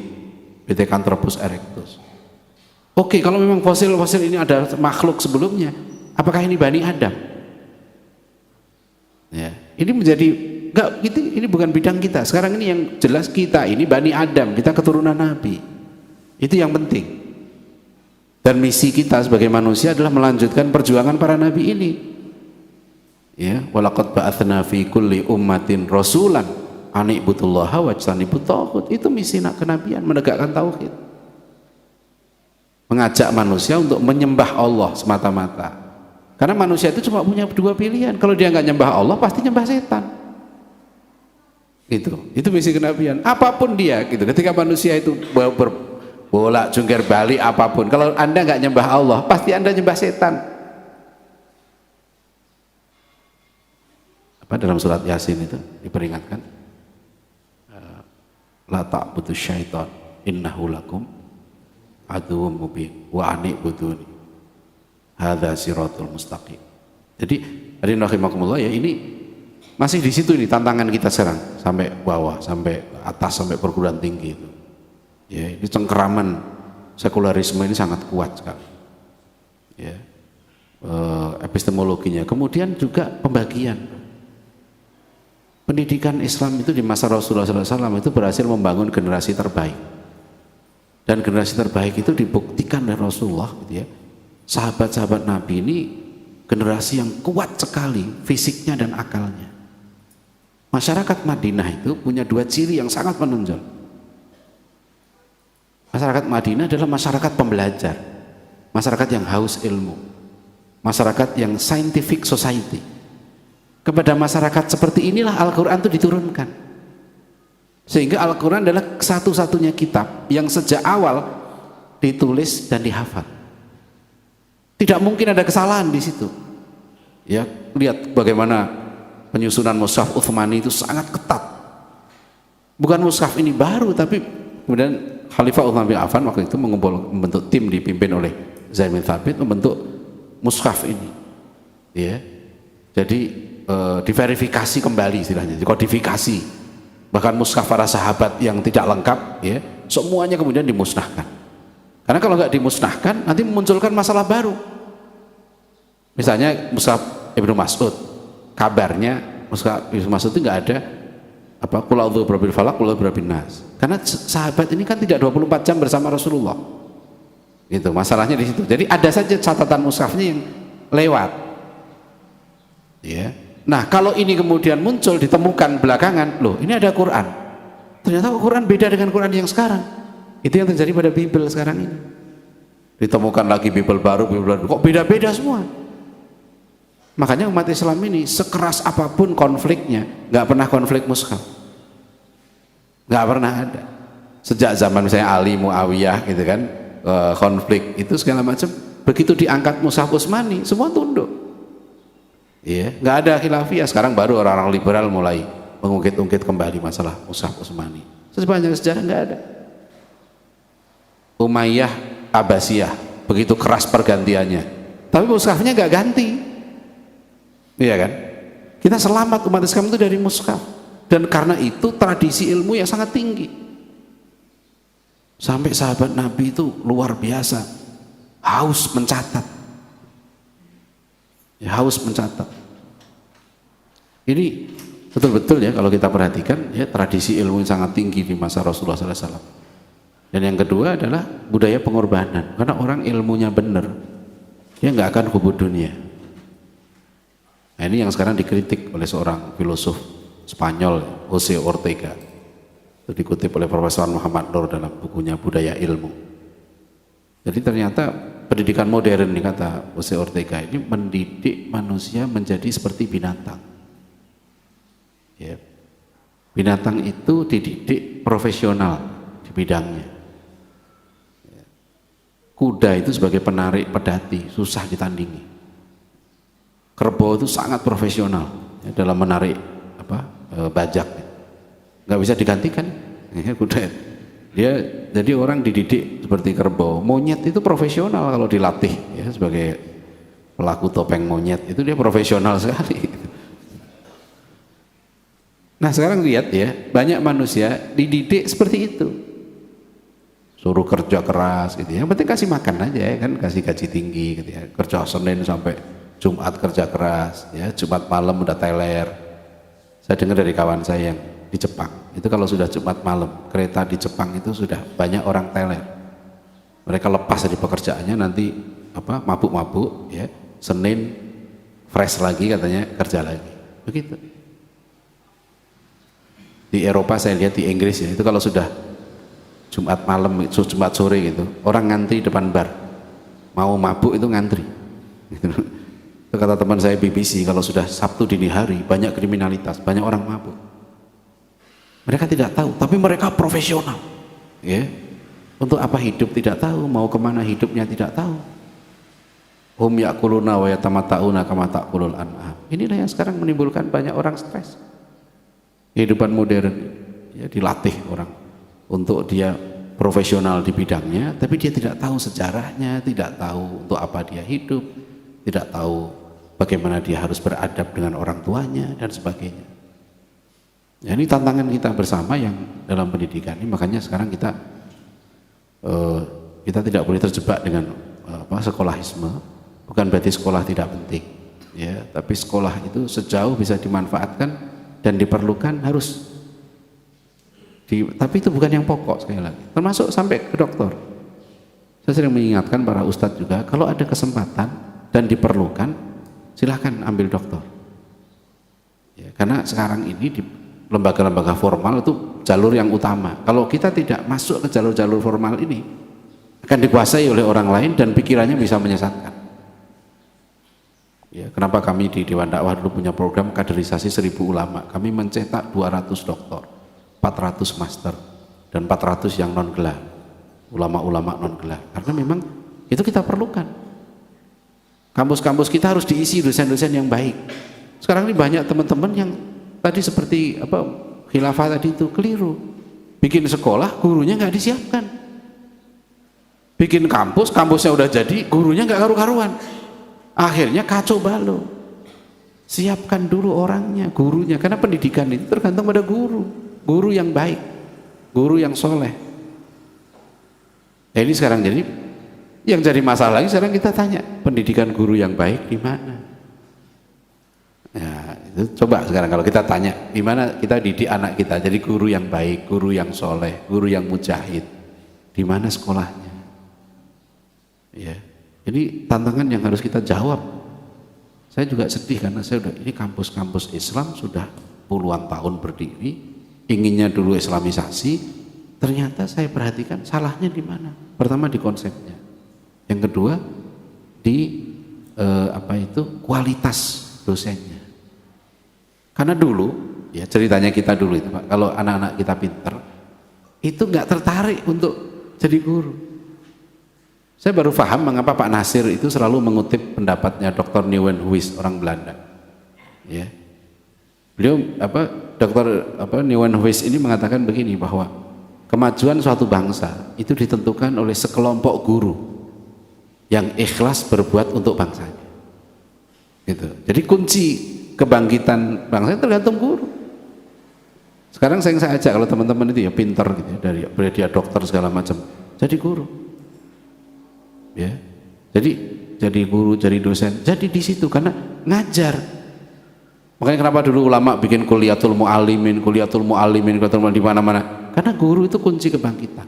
Pithecanthropus erectus. Oke, kalau memang fosil-fosil ini ada makhluk sebelumnya, apakah ini Bani Adam? Ya, ini menjadi enggak, ini bukan bidang kita. Sekarang ini yang jelas kita ini Bani Adam, kita keturunan Nabi. Itu yang penting. Dan misi kita sebagai manusia adalah melanjutkan perjuangan para nabi ini. Ya, walaqad ba'atsna fi kulli ummatin rasulan an ibudullaha wajtanibut taghut. Itu misi kenabian, menegakkan tauhid. Mengajak manusia untuk menyembah Allah semata-mata. Karena manusia itu cuma punya dua pilihan. Kalau dia nggak nyembah Allah, pasti nyembah setan. Itu misi kenabian. Apapun dia, gitu. Ketika manusia itu bolak jungkir balik apapun, kalau Anda nggak nyembah Allah, pasti Anda nyembah setan. Apa dalam surat Yasin itu diperingatkan, la ta'budu syaitan innahu lakum aduwwum mubin wa ani'buduni hadza siratul mustaqim. Jadi hadirin rahimakumullah, ya, ini masih di situ ini tantangan kita sekarang, sampai bawah, sampai atas, sampai perguruan tinggi itu. Ya, ini cengkeraman sekularisme ini sangat kuat sekali. Ya, epistemologinya. Kemudian juga pembagian. Pendidikan Islam itu di masa Rasulullah SAW itu berhasil membangun generasi terbaik. Dan generasi terbaik itu dibuktikan oleh Rasulullah, gitu ya. Sahabat-sahabat Nabi ini generasi yang kuat sekali fisiknya dan akalnya. Masyarakat Madinah itu punya dua ciri yang sangat menonjol. Masyarakat Madinah adalah masyarakat pembelajar, masyarakat yang haus ilmu, masyarakat yang scientific society. Kepada masyarakat seperti inilah Al-Quran itu diturunkan. Sehingga Al-Quran adalah satu-satunya kitab yang sejak awal ditulis dan dihafal. Tidak mungkin ada kesalahan di situ. Ya, lihat bagaimana penyusunan mushaf Utsmani itu sangat ketat. Bukan mushaf ini baru, tapi kemudian Khalifah Utsman bin Affan waktu itu membentuk tim dipimpin oleh Zaid bin Thabit membentuk mushaf ini. Ya. Jadi diverifikasi kembali istilahnya, dikodifikasi. Bahkan mushaf para sahabat yang tidak lengkap, ya, semuanya kemudian dimusnahkan. Karena kalau nggak dimusnahkan, nanti memunculkan masalah baru. Misalnya mushaf Ibnu Mas'ud, kabarnya mushaf Ibnu Mas'ud itu nggak ada apa qul a'udzu birabbil falaq, qul a'udzu birabbin nas. Karena sahabat ini kan tidak 24 jam bersama Rasulullah. Gitu, masalahnya di situ. Jadi ada saja catatan mushafnya yang lewat. Ya. Nah, kalau ini kemudian muncul ditemukan belakangan, loh, ini ada Quran. Ternyata Quran beda dengan Quran yang sekarang. Itu yang terjadi pada Bible sekarang ini. Ditemukan lagi Bible baru, kok beda-beda semua. Makanya umat Islam ini sekeras apapun konfliknya, nggak pernah konflik mushaf. Nggak pernah ada. Sejak zaman misalnya Ali Muawiyah gitu kan, konflik itu segala macam, begitu diangkat Mushaf Utsmani semua tunduk. Iya, nggak ada khilafiyah. Sekarang baru orang-orang liberal mulai mengungkit-ungkit kembali masalah Mushaf Utsmani. Sepanjang sejarah nggak ada. Umayyah, Abbasiyah, begitu keras pergantiannya, tapi mushafnya nggak ganti. Iya kan? Kita selamat umat Islam itu dari mushaf, dan karena itu tradisi ilmu yang sangat tinggi. Sampai sahabat Nabi itu luar biasa, haus mencatat. Ya, haus mencatat. Ini betul-betul ya kalau kita perhatikan ya, tradisi ilmu yang sangat tinggi di masa Rasulullah SAW. Dan yang kedua adalah budaya pengorbanan, karena orang ilmunya benar, dia nggak akan hubud dunia. Nah, ini yang sekarang dikritik oleh seorang filosof Spanyol, Jose Ortega. Itu dikutip oleh Profesor Muhammad Nur dalam bukunya Budaya Ilmu. Jadi ternyata pendidikan modern ini, kata Jose Ortega, ini mendidik manusia menjadi seperti binatang. Ya. Binatang itu dididik profesional di bidangnya. Ya. Kuda itu sebagai penarik pedati, susah ditandingi. Kerbau itu sangat profesional ya, dalam menarik bajak, nggak bisa digantikan ya, kuda. Dia jadi orang dididik seperti kerbau. Monyet itu profesional kalau dilatih ya, sebagai pelaku topeng monyet itu dia profesional sekali. Nah sekarang lihat ya, banyak manusia dididik seperti itu, suruh kerja keras gitu ya. Yang penting kasih makan aja ya kan, kasih gaji tinggi gitu ya. Kerja Senin sampai Jumat kerja keras ya, Jumat malam udah teler. Saya dengar dari kawan saya yang di Jepang, itu kalau sudah Jumat malam, kereta di Jepang itu sudah banyak orang teler. Mereka lepas dari pekerjaannya nanti mabuk-mabuk ya, Senin fresh lagi katanya kerja lagi. Begitu. Di Eropa saya lihat, di Inggris ya, itu kalau sudah Jumat malam, Jumat sore gitu, orang ngantri depan bar. Mau mabuk itu ngantri. Gitu. Itu kata teman saya BBC, kalau sudah Sabtu dini hari banyak kriminalitas, banyak orang mabuk. Mereka tidak tahu, tapi mereka profesional. Ya. Untuk apa hidup tidak tahu, mau kemana hidupnya tidak tahu. Hum ya'kuluna wa yatamatta'una kama ta'kulul an'am. Inilah yang sekarang menimbulkan banyak orang stres. Kehidupan modern ya, dilatih orang untuk dia profesional di bidangnya, tapi dia tidak tahu sejarahnya, tidak tahu untuk apa dia hidup, tidak tahu bagaimana dia harus beradab dengan orang tuanya dan sebagainya. Ya, ini tantangan kita bersama yang dalam pendidikan ini. Makanya sekarang kita tidak boleh terjebak dengan sekolahisme. Bukan berarti sekolah tidak penting ya, tapi sekolah itu sejauh bisa dimanfaatkan dan diperlukan harus tapi itu bukan yang pokok, sekali lagi termasuk sampai ke dokter. Saya sering mengingatkan para ustadz juga, kalau ada kesempatan dan diperlukan silahkan ambil dokter ya, karena sekarang ini di lembaga-lembaga formal itu jalur yang utama. Kalau kita tidak masuk ke jalur-jalur formal ini, akan dikuasai oleh orang lain dan pikirannya bisa menyesatkan ya. Kenapa kami di Dewan Dakwah dulu punya program kaderisasi 1000 ulama. Kami mencetak 200 doktor, 400 master, dan 400 yang non gelar, ulama-ulama non gelar, karena memang itu kita perlukan. Kampus-kampus kita harus diisi dosen-dosen yang baik. Sekarang ini banyak teman-teman yang tadi seperti khilafah tadi itu keliru, bikin sekolah gurunya nggak disiapkan, bikin kampusnya udah jadi gurunya nggak karu-karuan, akhirnya kacau balau. Siapkan dulu orangnya, gurunya, karena pendidikan itu tergantung pada guru yang baik, guru yang soleh. Nah, ini sekarang jadi yang jadi masalah lagi. Sekarang kita tanya, pendidikan guru yang baik di mana? Ya, itu coba sekarang kalau kita tanya, di mana kita didik anak kita jadi guru yang baik, guru yang soleh, guru yang mujahid, di mana sekolahnya? Ya, ini tantangan yang harus kita jawab. Saya juga sedih karena ini kampus-kampus Islam sudah puluhan tahun berdiri, inginnya dulu islamisasi, ternyata saya perhatikan salahnya di mana? Pertama di konsepnya, yang kedua di kualitas dosennya. Karena dulu ya ceritanya kita dulu itu Pak, kalau anak-anak kita pinter itu nggak tertarik untuk jadi guru. Saya baru paham mengapa Pak Nasir itu selalu mengutip pendapatnya Dr. Nieuwenhuis, orang Belanda. Ya. Beliau Dr. Nieuwenhuis ini mengatakan begini, bahwa kemajuan suatu bangsa itu ditentukan oleh sekelompok guru yang ikhlas berbuat untuk bangsanya. Gitu. Jadi kunci kebangkitan bangsa tergantung guru. Sekarang saya ajak kalau teman-teman itu ya pintar gitu ya, dari dia dokter segala macam, jadi guru. Ya. Jadi guru, jadi dosen, jadi di situ karena ngajar. Makanya kenapa dulu ulama bikin kuliatul muallimin di mana-mana? Karena guru itu kunci kebangkitan.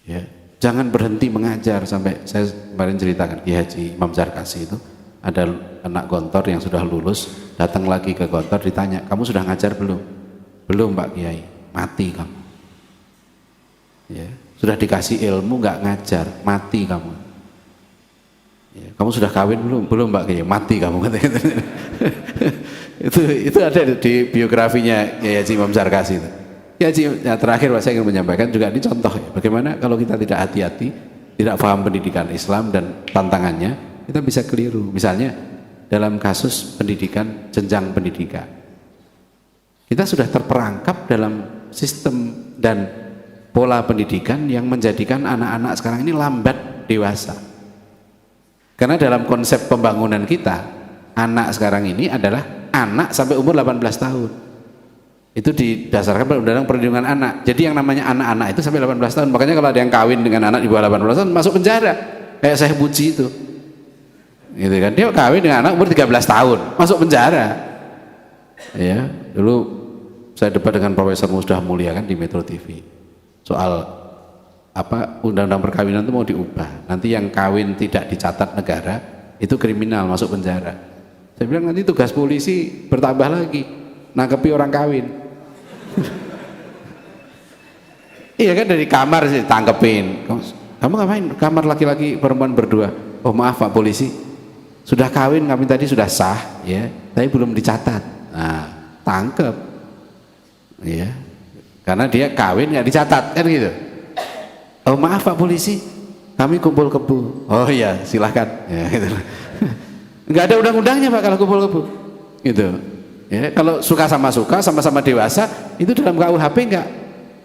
Ya. Jangan berhenti mengajar. Sampai saya kemarin ceritakan Kiai Haji Imam Zarkasi itu ada anak gontor yang sudah lulus datang lagi ke gontor, ditanya, kamu sudah ngajar belum? Belum Pak Kiai. Mati kamu. Ya. Sudah dikasih ilmu nggak ngajar, mati kamu. Ya. Kamu sudah kawin belum? Belum Pak Kiai. Mati kamu. itu ada di biografinya Kiai Haji Imam Zarkasi itu. Ya, terakhir saya ingin menyampaikan juga ini contoh ya, bagaimana kalau kita tidak hati-hati, tidak paham pendidikan Islam dan tantangannya, kita bisa keliru. Misalnya dalam kasus pendidikan, jenjang pendidikan, kita sudah terperangkap dalam sistem dan pola pendidikan yang menjadikan anak-anak sekarang ini lambat dewasa. Karena dalam konsep pembangunan kita, anak sekarang ini adalah anak sampai umur 18 tahun. Itu didasarkan pada Undang-Undang Perlindungan Anak. Jadi yang namanya anak-anak itu sampai 18 tahun. Makanya kalau ada yang kawin dengan anak di bawah 18 tahun masuk penjara. Kayak saya Puji itu. Gitu kan. Dia kawin dengan anak umur 13 tahun, masuk penjara. Ya, dulu saya debat dengan Profesor Musdah Mulia kan di Metro TV. Soal undang-undang perkawinan itu mau diubah. Nanti yang kawin tidak dicatat negara itu kriminal, masuk penjara. Saya bilang nanti tugas polisi bertambah lagi, nangkepi orang kawin. Iya kan, dari kamar sih tangkepin. Kamu ngapain? Kamar laki-laki perempuan berdua. Oh maaf Pak Polisi, sudah kawin kami tadi sudah sah ya, tapi belum dicatat. Nah, tangkep. Ya. Karena dia kawin nggak dicatat kan gitu. Oh maaf Pak Polisi, kami kumpul kebo. Oh iya silahkan. Ya, gitu. Nggak ada undang-undangnya Pak kalau kumpul kebo. Gitu. Ya, kalau suka sama-sama dewasa itu dalam KUHP enggak.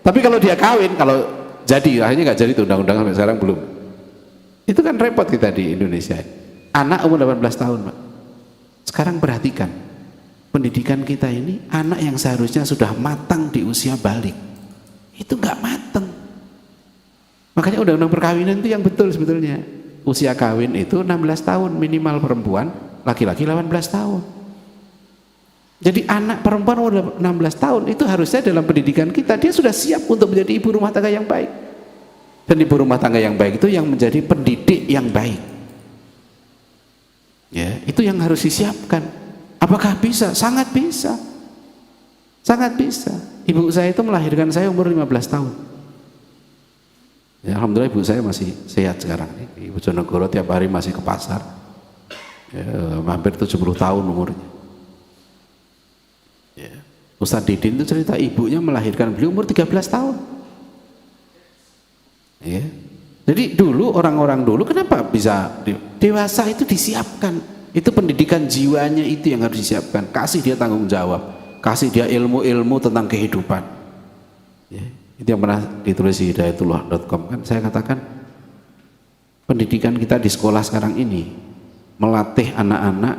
Tapi kalau dia kawin, kalau jadi akhirnya nggak jadi tuh undang-undang sampai sekarang belum. Itu kan repot kita di Indonesia. Anak umur 18 tahun, Pak. Sekarang perhatikan, pendidikan kita ini anak yang seharusnya sudah matang di usia balik, itu nggak matang. Makanya undang-undang perkawinan itu yang betul sebetulnya. Usia kawin itu 16 tahun minimal perempuan, laki-laki 18 tahun. Jadi anak perempuan umur 16 tahun itu harusnya dalam pendidikan kita dia sudah siap untuk menjadi ibu rumah tangga yang baik. Dan ibu rumah tangga yang baik itu yang menjadi pendidik yang baik. Ya, itu yang harus disiapkan. Apakah bisa? Sangat bisa. Sangat bisa. Ibu saya itu melahirkan saya umur 15 tahun. Ya, alhamdulillah ibu saya masih sehat sekarang. Ibu Jonegoro tiap hari masih ke pasar. Ya, hampir 70 tahun umurnya. Ya. Ustadz Didin itu cerita ibunya melahirkan beliau umur 13 tahun. Ya. Jadi dulu orang-orang dulu kenapa bisa dewasa itu disiapkan. Itu pendidikan jiwanya itu yang harus disiapkan. Kasih dia tanggung jawab, kasih dia ilmu-ilmu tentang kehidupan. Ya. Itu yang pernah ditulis di hidayatullah.com kan saya katakan pendidikan kita di sekolah sekarang ini melatih anak-anak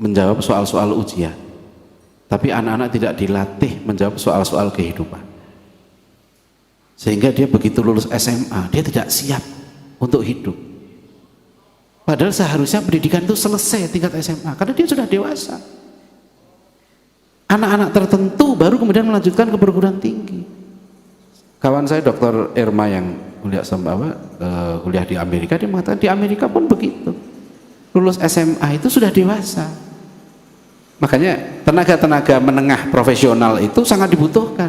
menjawab soal-soal ujian. Tapi anak-anak tidak dilatih menjawab soal-soal kehidupan. Sehingga dia begitu lulus SMA, dia tidak siap untuk hidup. Padahal seharusnya pendidikan itu selesai tingkat SMA, karena dia sudah dewasa. Anak-anak tertentu baru kemudian melanjutkan ke perguruan tinggi. Kawan saya Dr. Irma yang kuliah di Amerika, dia mengatakan di Amerika pun begitu. Lulus SMA itu sudah dewasa. Makanya tenaga-tenaga menengah profesional itu sangat dibutuhkan.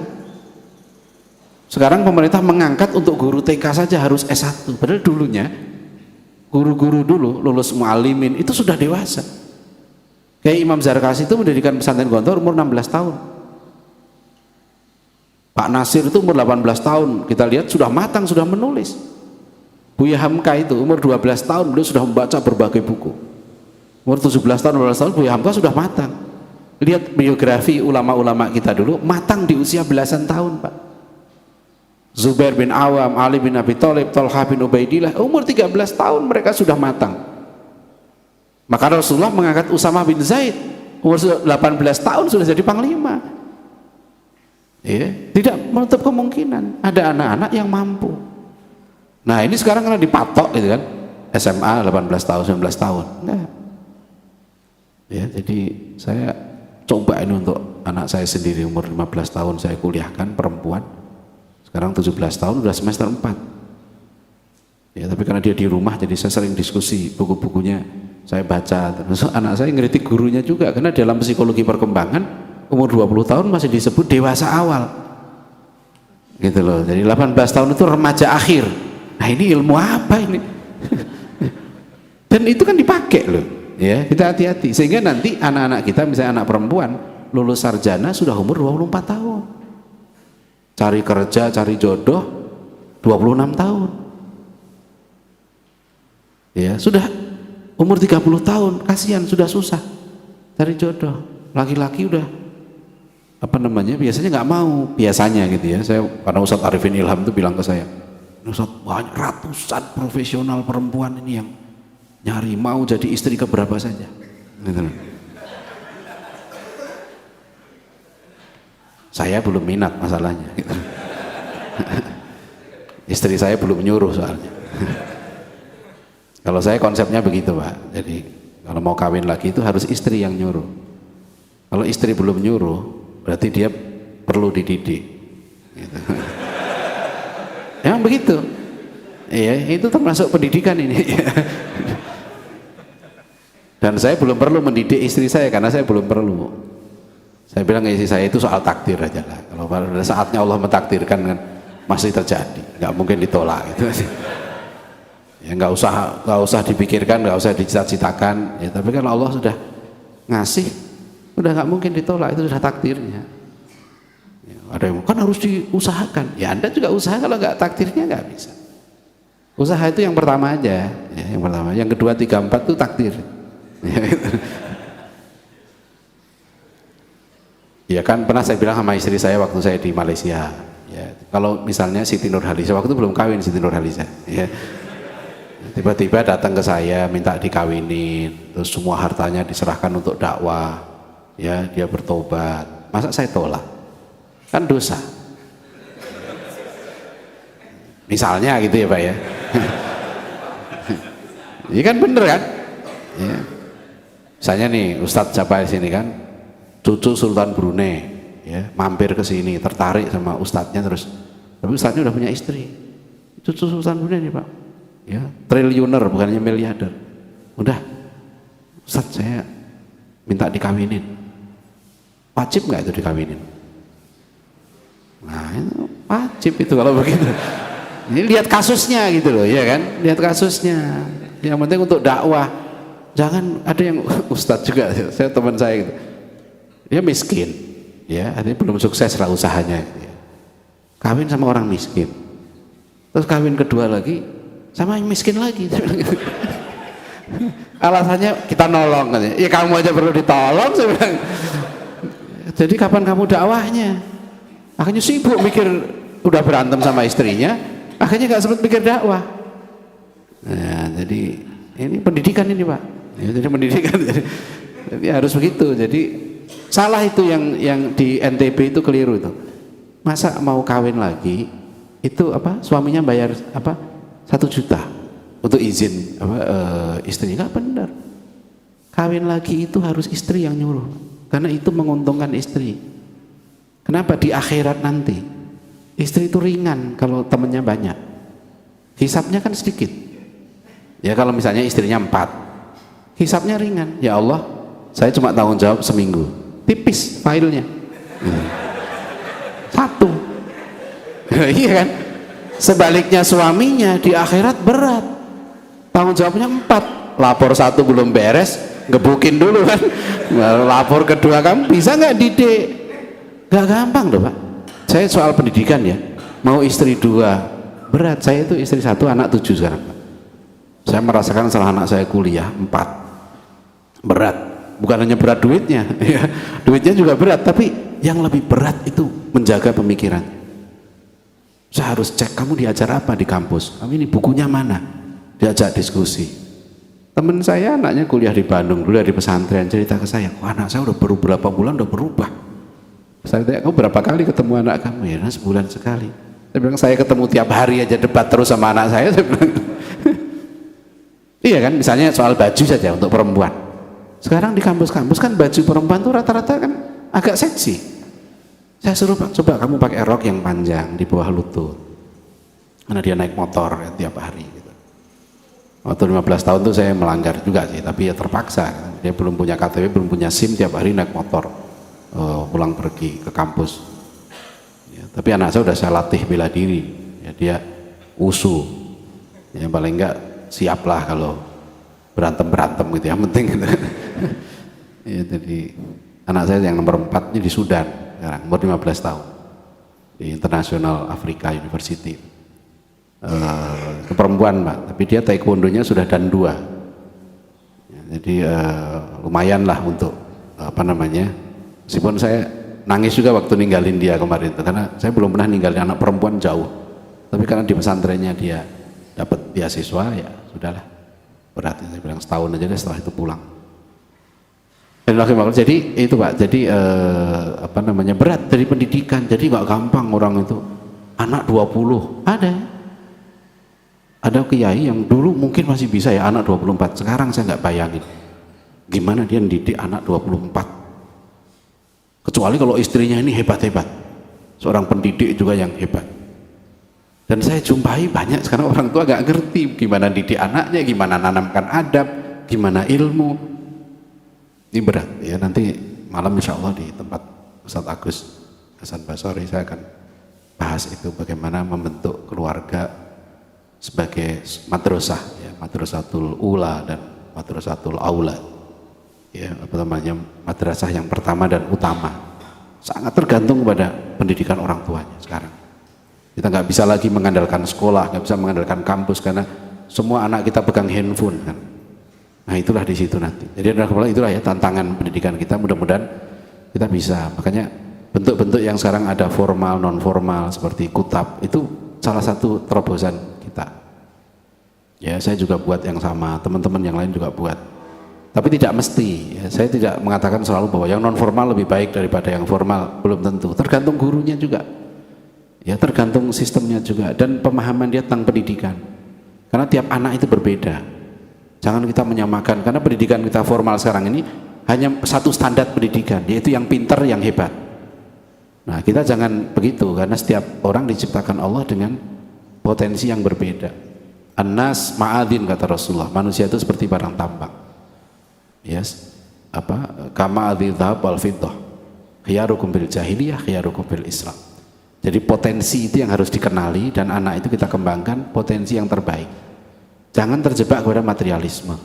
Sekarang pemerintah mengangkat untuk guru TK saja harus S1. Padahal dulunya guru-guru dulu lulus muallimin itu sudah dewasa. Kayak Imam Zarkasi itu mendirikan pesantren Gontor umur 16 tahun. Pak Nasir itu umur 18 tahun, kita lihat sudah matang, sudah menulis. Buya Hamka itu umur 12 tahun, beliau sudah membaca berbagai buku. Umur 17 tahun, 12 tahun, Buya Hamka sudah matang. Lihat biografi ulama-ulama kita dulu, matang di usia belasan tahun, Pak. Zubair bin Awam, Ali bin Abi Thalib, Thalhah bin Ubaidillah, umur 13 tahun mereka sudah matang. Maka Rasulullah mengangkat Usamah bin Zaid, umur 18 tahun sudah jadi panglima. Ya, tidak menutup kemungkinan ada anak-anak yang mampu. Nah ini sekarang karena dipatok gitu kan, SMA 18 tahun, 19 tahun. Enggak. Ya, jadi saya coba ini untuk anak saya sendiri umur 15 tahun saya kuliahkan, perempuan. Sekarang 17 tahun udah semester 4. Ya, tapi karena dia di rumah jadi saya sering diskusi, buku-bukunya saya baca. Terus anak saya ngeritik gurunya juga karena dalam psikologi perkembangan umur 20 tahun masih disebut dewasa awal. Gitu loh. Jadi 18 tahun itu remaja akhir. Nah, ini ilmu apa ini? Dan itu kan dipakai loh. Ya, kita hati-hati sehingga nanti anak-anak kita misalnya anak perempuan lulus sarjana sudah umur 24 tahun. Cari kerja, cari jodoh 26 tahun. Ya, sudah umur 30 tahun, kasihan sudah susah cari jodoh. Laki-laki udah apa namanya? Biasanya nggak mau, biasanya gitu ya. Saya karena Ustadz Arifin Ilham itu bilang ke saya, Ustadz, banyak ratusan profesional perempuan ini yang nyari mau jadi istri keberapa saja. Gitu. Saya belum minat masalahnya. Gitu. Istri saya belum nyuruh soalnya. Kalau saya konsepnya begitu, Pak. Jadi kalau mau kawin lagi itu harus istri yang nyuruh. Kalau istri belum nyuruh, berarti dia perlu dididik. Gitu. Emang begitu. Iya, itu termasuk pendidikan ini. Dan saya belum perlu mendidik istri saya karena saya belum perlu. Saya bilang ke istri saya itu soal takdir aja lah. Kalau pada saatnya Allah mentakdirkan kan masih terjadi, nggak mungkin ditolak gitu. Ya nggak usah dipikirkan, nggak usah dicita-citakan. Ya, tapi kalau Allah sudah ngasih, udah nggak mungkin ditolak, itu sudah takdirnya. Ya, ada yang kan harus diusahakan. Ya Anda juga usaha, kalau nggak takdirnya nggak bisa. Usaha itu yang pertama aja, ya, yang pertama. Yang kedua, 3, 4 itu takdir. Ya kan pernah saya bilang sama istri saya waktu saya di Malaysia. Ya, kalau misalnya Siti Nurhaliza waktu itu belum kawin Siti Nurhaliza. Ya. Tiba-tiba datang ke saya minta dikawinin, terus semua hartanya diserahkan untuk dakwah. Ya, dia bertobat. Masa saya tolak? Kan dosa. Misalnya gitu ya Pak ya. Ini kan bener kan? Ya. Misalnya nih Ustadz siapa di sini kan, cucu Sultan Brunei, ya, mampir ke sini, tertarik sama Ustadznya terus, tapi Ustadznya udah punya istri, cucu Sultan Brunei nih Pak, ya, triliuner bukannya miliarder, udah, Ustadz saya minta dikawinin, wajib nggak itu dikawinin? Nah itu wajib itu kalau begitu. Ini lihat kasusnya gitu loh, ya kan? Lihat kasusnya. Yang penting untuk dakwah. Jangan ada yang Ustadz juga, saya teman saya gitu. Dia miskin, ya, artinya belum sukses lah usahanya. Gitu ya. Kawin sama orang miskin. Terus kawin kedua lagi sama yang miskin lagi. Alasannya kita nolong katanya. Ya kamu aja perlu ditolong, saya bilang. Jadi kapan kamu dakwahnya? Akhirnya sibuk mikir, udah berantem sama istrinya, akhirnya gak sempat mikir dakwah. Nah, jadi ini pendidikan ini Pak. Ya, jadi pendidikan, jadi harus begitu. Jadi salah itu yang di NTB itu keliru itu. Masa mau kawin lagi itu apa? Suaminya bayar apa? 1 juta untuk izin apa istrinya, nggak benar. Kawin lagi itu harus istri yang nyuruh, karena itu menguntungkan istri. Kenapa? Di akhirat nanti istri itu ringan kalau temennya banyak, hisapnya kan sedikit. Ya kalau misalnya istrinya 4, hisapnya ringan. Ya Allah, saya cuma tanggung jawab seminggu, tipis filenya. 1. Iya kan? Sebaliknya suaminya di akhirat berat, tanggung jawabnya 4. Lapor 1 belum beres, gebukin dulu kan. Lapor kedua, kamu bisa nggak didik? Gak gampang loh Pak. Saya soal pendidikan ya, mau istri 2 berat, saya itu istri 1 anak 7 sekarang. Saya merasakan setelah anak saya kuliah 4 berat, bukan hanya berat duitnya ya, duitnya juga berat, tapi yang lebih berat itu menjaga pemikiran. Saya harus cek, kamu diajar apa di kampus, kamu ini bukunya mana, diajak diskusi. Temen saya anaknya kuliah di Bandung, dulu di pesantren, cerita ke saya, wah anak saya udah baru berapa bulan udah berubah. Saya tanya, kamu berapa kali ketemu anak kamu? Ya sebulan sekali. Saya bilang, saya ketemu tiap hari aja debat terus sama anak saya bilang. Iya kan, misalnya soal baju saja untuk perempuan. Sekarang di kampus-kampus kan baju perempuan tuh rata-rata kan agak seksi. Saya suruh, Pak, coba kamu pakai rok yang panjang di bawah lutut. Karena dia naik motor ya, tiap hari gitu. Waktu 15 tahun tuh saya melanggar juga sih, tapi ya terpaksa. Dia belum punya KTP, belum punya SIM, tiap hari naik motor pulang pergi ke kampus. Ya, tapi anak saya udah saya latih bela diri. Ya, dia usu. Ya, paling enggak siaplah kalau berantem gitu, yang penting gitu. Ya, jadi anak saya yang nomor 4 ini di Sudan sekarang, umur 15 tahun di International Africa University. Perempuan Pak, tapi dia taekwondonya sudah dan 2 ya, jadi lumayan lah untuk apa namanya, meskipun saya nangis juga waktu ninggalin dia kemarin itu, karena saya belum pernah ninggalin anak perempuan jauh, tapi karena di pesantrennya dia dapat beasiswa ya sudahlah, beratnya saya bilang setahun aja deh, setelah itu pulang. Jadi itu Pak, jadi apa namanya, berat dari pendidikan, jadi nggak gampang orang itu. Anak 20 ada kiai yang dulu mungkin masih bisa ya anak 24, sekarang saya nggak bayangin gimana dia mendidik anak 24, kecuali kalau istrinya ini hebat-hebat, seorang pendidik juga yang hebat. Dan saya jumpai banyak sekarang orang tua nggak ngerti gimana didik anaknya, gimana nanamkan adab, gimana ilmu. Ini berat ya, nanti malam insya Allah di tempat Ustadz Agus Hasan Basori saya akan bahas itu, bagaimana membentuk keluarga sebagai madrasah ya, madrasatul ula dan madrasatul aula ya, apa namanya, madrasah yang pertama dan utama. Sangat tergantung pada pendidikan orang tuanya sekarang. Kita nggak bisa lagi mengandalkan sekolah, nggak bisa mengandalkan kampus, karena semua anak kita pegang handphone kan. Nah itulah di situ nanti. Jadi itulah ya tantangan pendidikan kita, mudah-mudahan kita bisa. Makanya bentuk-bentuk yang sekarang ada formal, non formal seperti kutab itu salah satu terobosan kita. Ya saya juga buat yang sama, teman-teman yang lain juga buat. Tapi tidak mesti. Ya, saya tidak mengatakan selalu bahwa yang non formal lebih baik daripada yang formal, belum tentu. Tergantung gurunya juga. Ya tergantung sistemnya juga dan pemahaman dia tentang pendidikan. Karena tiap anak itu berbeda. Jangan kita menyamakan, karena pendidikan kita formal sekarang ini hanya satu standar pendidikan, yaitu yang pintar, yang hebat. Nah kita jangan begitu, karena setiap orang diciptakan Allah dengan potensi yang berbeda. An-nas ma'adin, kata Rasulullah, manusia itu seperti barang tambang. Yes, apa? Kama adhi dhahab wal fiddah, khiyarukum bil jahiliyah, khiyarukum bil Islam. Jadi potensi itu yang harus dikenali, dan anak itu kita kembangkan potensi yang terbaik. Jangan terjebak kepada materialisme.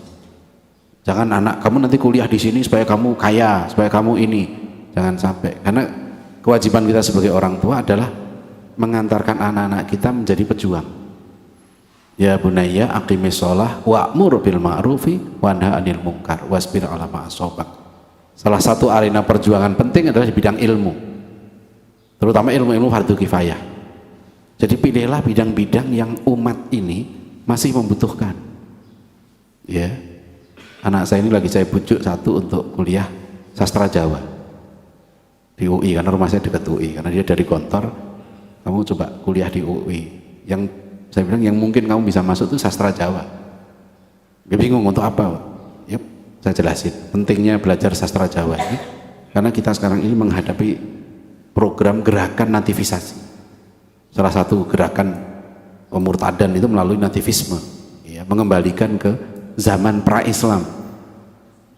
Jangan anak kamu nanti kuliah di sini supaya kamu kaya, supaya kamu ini. Jangan sampai. Karena kewajiban kita sebagai orang tua adalah mengantarkan anak-anak kita menjadi pejuang. Ya bunayya aqimis shalah wa'mur bil ma'rufi wanha 'anil munkar wasbir 'ala ma asabak. Salah satu arena perjuangan penting adalah di bidang ilmu. Terutama ilmu-ilmu fardu kifayah. Jadi pilihlah bidang-bidang yang umat ini masih membutuhkan. Ya, anak saya ini lagi saya bujuk satu untuk kuliah sastra Jawa di UI, karena rumah saya dekat UI, karena dia dari Gontor. Kamu coba kuliah di UI, yang saya bilang yang mungkin kamu bisa masuk itu sastra Jawa. Dia bingung untuk apa. Yep, saya jelasin pentingnya belajar sastra Jawa ini, karena kita sekarang ini menghadapi program gerakan nativisasi. Salah satu gerakan pemurtadan itu melalui nativisme, ya, mengembalikan ke zaman pra-Islam,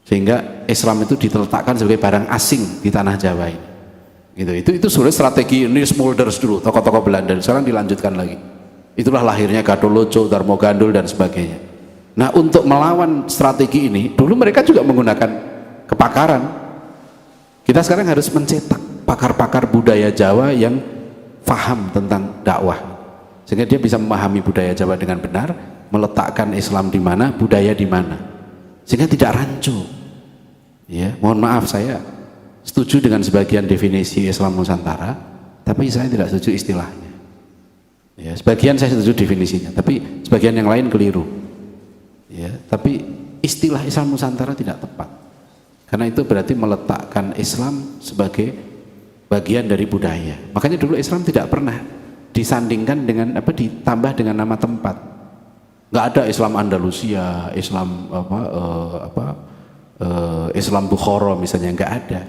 sehingga Islam itu diletakkan sebagai barang asing di tanah Jawa ini. Itu sudah strategi Niels Mulders dulu, tokoh-tokoh Belanda. Sekarang dilanjutkan lagi. Itulah lahirnya Gatot Darmo Gandul dan sebagainya. Nah untuk melawan strategi ini, dulu mereka juga menggunakan kepakaran. Kita sekarang harus mencetak pakar-pakar budaya Jawa yang faham tentang dakwah, sehingga dia bisa memahami budaya Jawa dengan benar, meletakkan Islam di mana, budaya di mana, sehingga tidak rancu. Ya, mohon maaf, saya setuju dengan sebagian definisi Islam Nusantara, tapi saya tidak setuju istilahnya. Ya, sebagian saya setuju definisinya, tapi sebagian yang lain keliru. Ya, tapi istilah Islam Nusantara tidak tepat, karena itu berarti meletakkan Islam sebagai bagian dari budaya. Makanya dulu Islam tidak pernah disandingkan dengan ditambah dengan nama tempat. Nggak ada Islam Andalusia, Islam Islam Bukhara misalnya, nggak ada.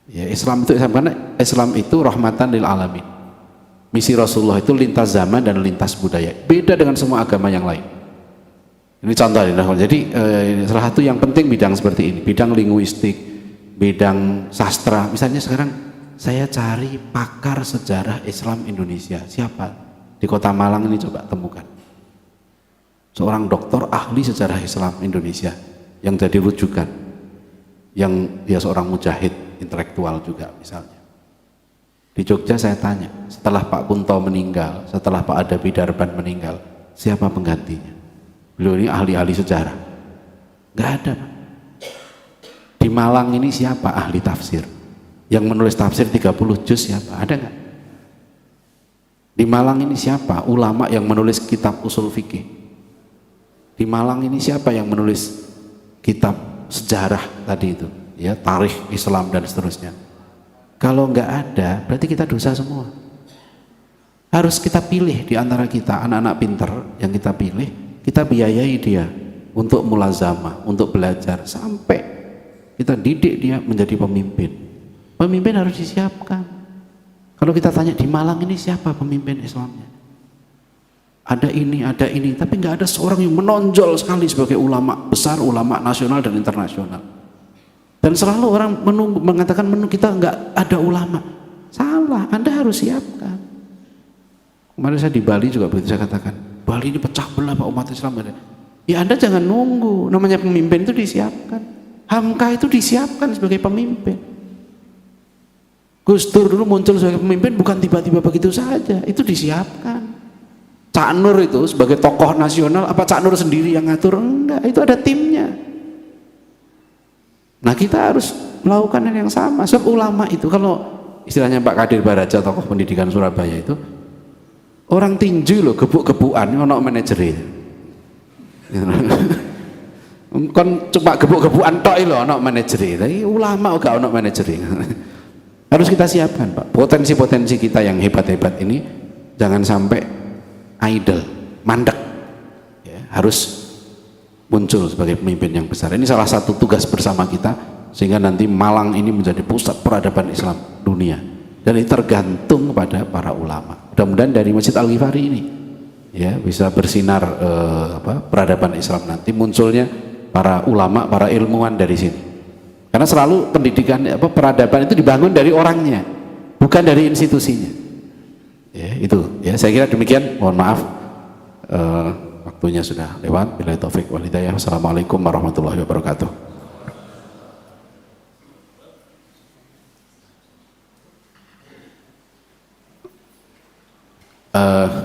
Ya, Islam itu karena Islam itu rahmatan lil alamin. Misi Rasulullah itu lintas zaman dan lintas budaya, beda dengan semua agama yang lain. Ini contoh. Jadi salah satu yang penting bidang seperti ini, bidang linguistik, bidang sastra. Misalnya sekarang saya cari pakar sejarah Islam Indonesia, siapa di Kota Malang ini, coba temukan seorang doktor ahli sejarah Islam Indonesia yang jadi rujukan, yang dia seorang mujahid intelektual juga misalnya. Di Jogja saya tanya, setelah Pak Kunto meninggal, setelah Pak Adapi Darban meninggal, siapa penggantinya? Beliau ini ahli-ahli sejarah. Nggak ada. Di Malang ini siapa ahli tafsir? Yang menulis tafsir 30 juz siapa? Ada nggak? Di Malang ini siapa ulama yang menulis kitab usul fikih? Di Malang ini siapa yang menulis kitab sejarah tadi itu, ya, tarikh Islam dan seterusnya? Kalau nggak ada, berarti kita dosa semua. Harus kita pilih di antara kita, anak-anak pinter yang kita pilih, kita biayai dia untuk mulazamah, untuk belajar, sampai kita didik dia menjadi pemimpin. Pemimpin harus disiapkan. Kalau kita tanya di Malang ini siapa pemimpin Islamnya? Ada ini, tapi nggak ada seorang yang menonjol sekali sebagai ulama besar, ulama nasional dan internasional. Dan selalu orang mengatakan kita nggak ada ulama. Salah, Anda harus siapkan. Kemarin saya di Bali juga begitu, saya katakan, Bali ini pecah belah Pak umat Islam. Ya Anda jangan nunggu, namanya pemimpin itu disiapkan. Hamka itu disiapkan sebagai pemimpin. Gus Dur dulu muncul sebagai pemimpin bukan tiba-tiba begitu saja, itu disiapkan. Cak Nur itu sebagai tokoh nasional, apa Cak Nur sendiri yang ngatur? Enggak, itu ada timnya. Nah kita harus melakukan hal yang sama. Sebab ulama itu, kalau istilahnya Pak Kadir Baraja, tokoh pendidikan Surabaya itu, orang tinju loh, gebuk-gebukan, ono manajer. Kon coba gebuk-gebukan tok lho ono manajer. Tapi ulama gak ono manajer. Harus kita siapkan, Pak. Potensi-potensi kita yang hebat-hebat ini jangan sampai idle, mandek. Ya, harus muncul sebagai pemimpin yang besar. Ini salah satu tugas bersama kita, sehingga nanti Malang ini menjadi pusat peradaban Islam dunia. Dan ini tergantung kepada para ulama. Mudah-mudahan dari Masjid Al-Ghifari ini ya bisa bersinar peradaban Islam nanti, munculnya para ulama, para ilmuwan dari sini. Karena selalu pendidikan peradaban itu dibangun dari orangnya, bukan dari institusinya. Ya, itu ya, saya kira demikian. Mohon maaf waktunya sudah lewat. Billahi taufik wal hidayah. Wassalamualaikum warahmatullahi wabarakatuh.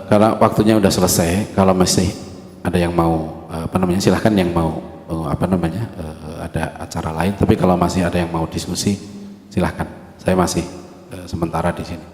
Karena waktunya udah selesai, kalau masih ada yang mau silahkan yang mau ada acara lain, tapi kalau masih ada yang mau diskusi silahkan, saya masih sementara di sini.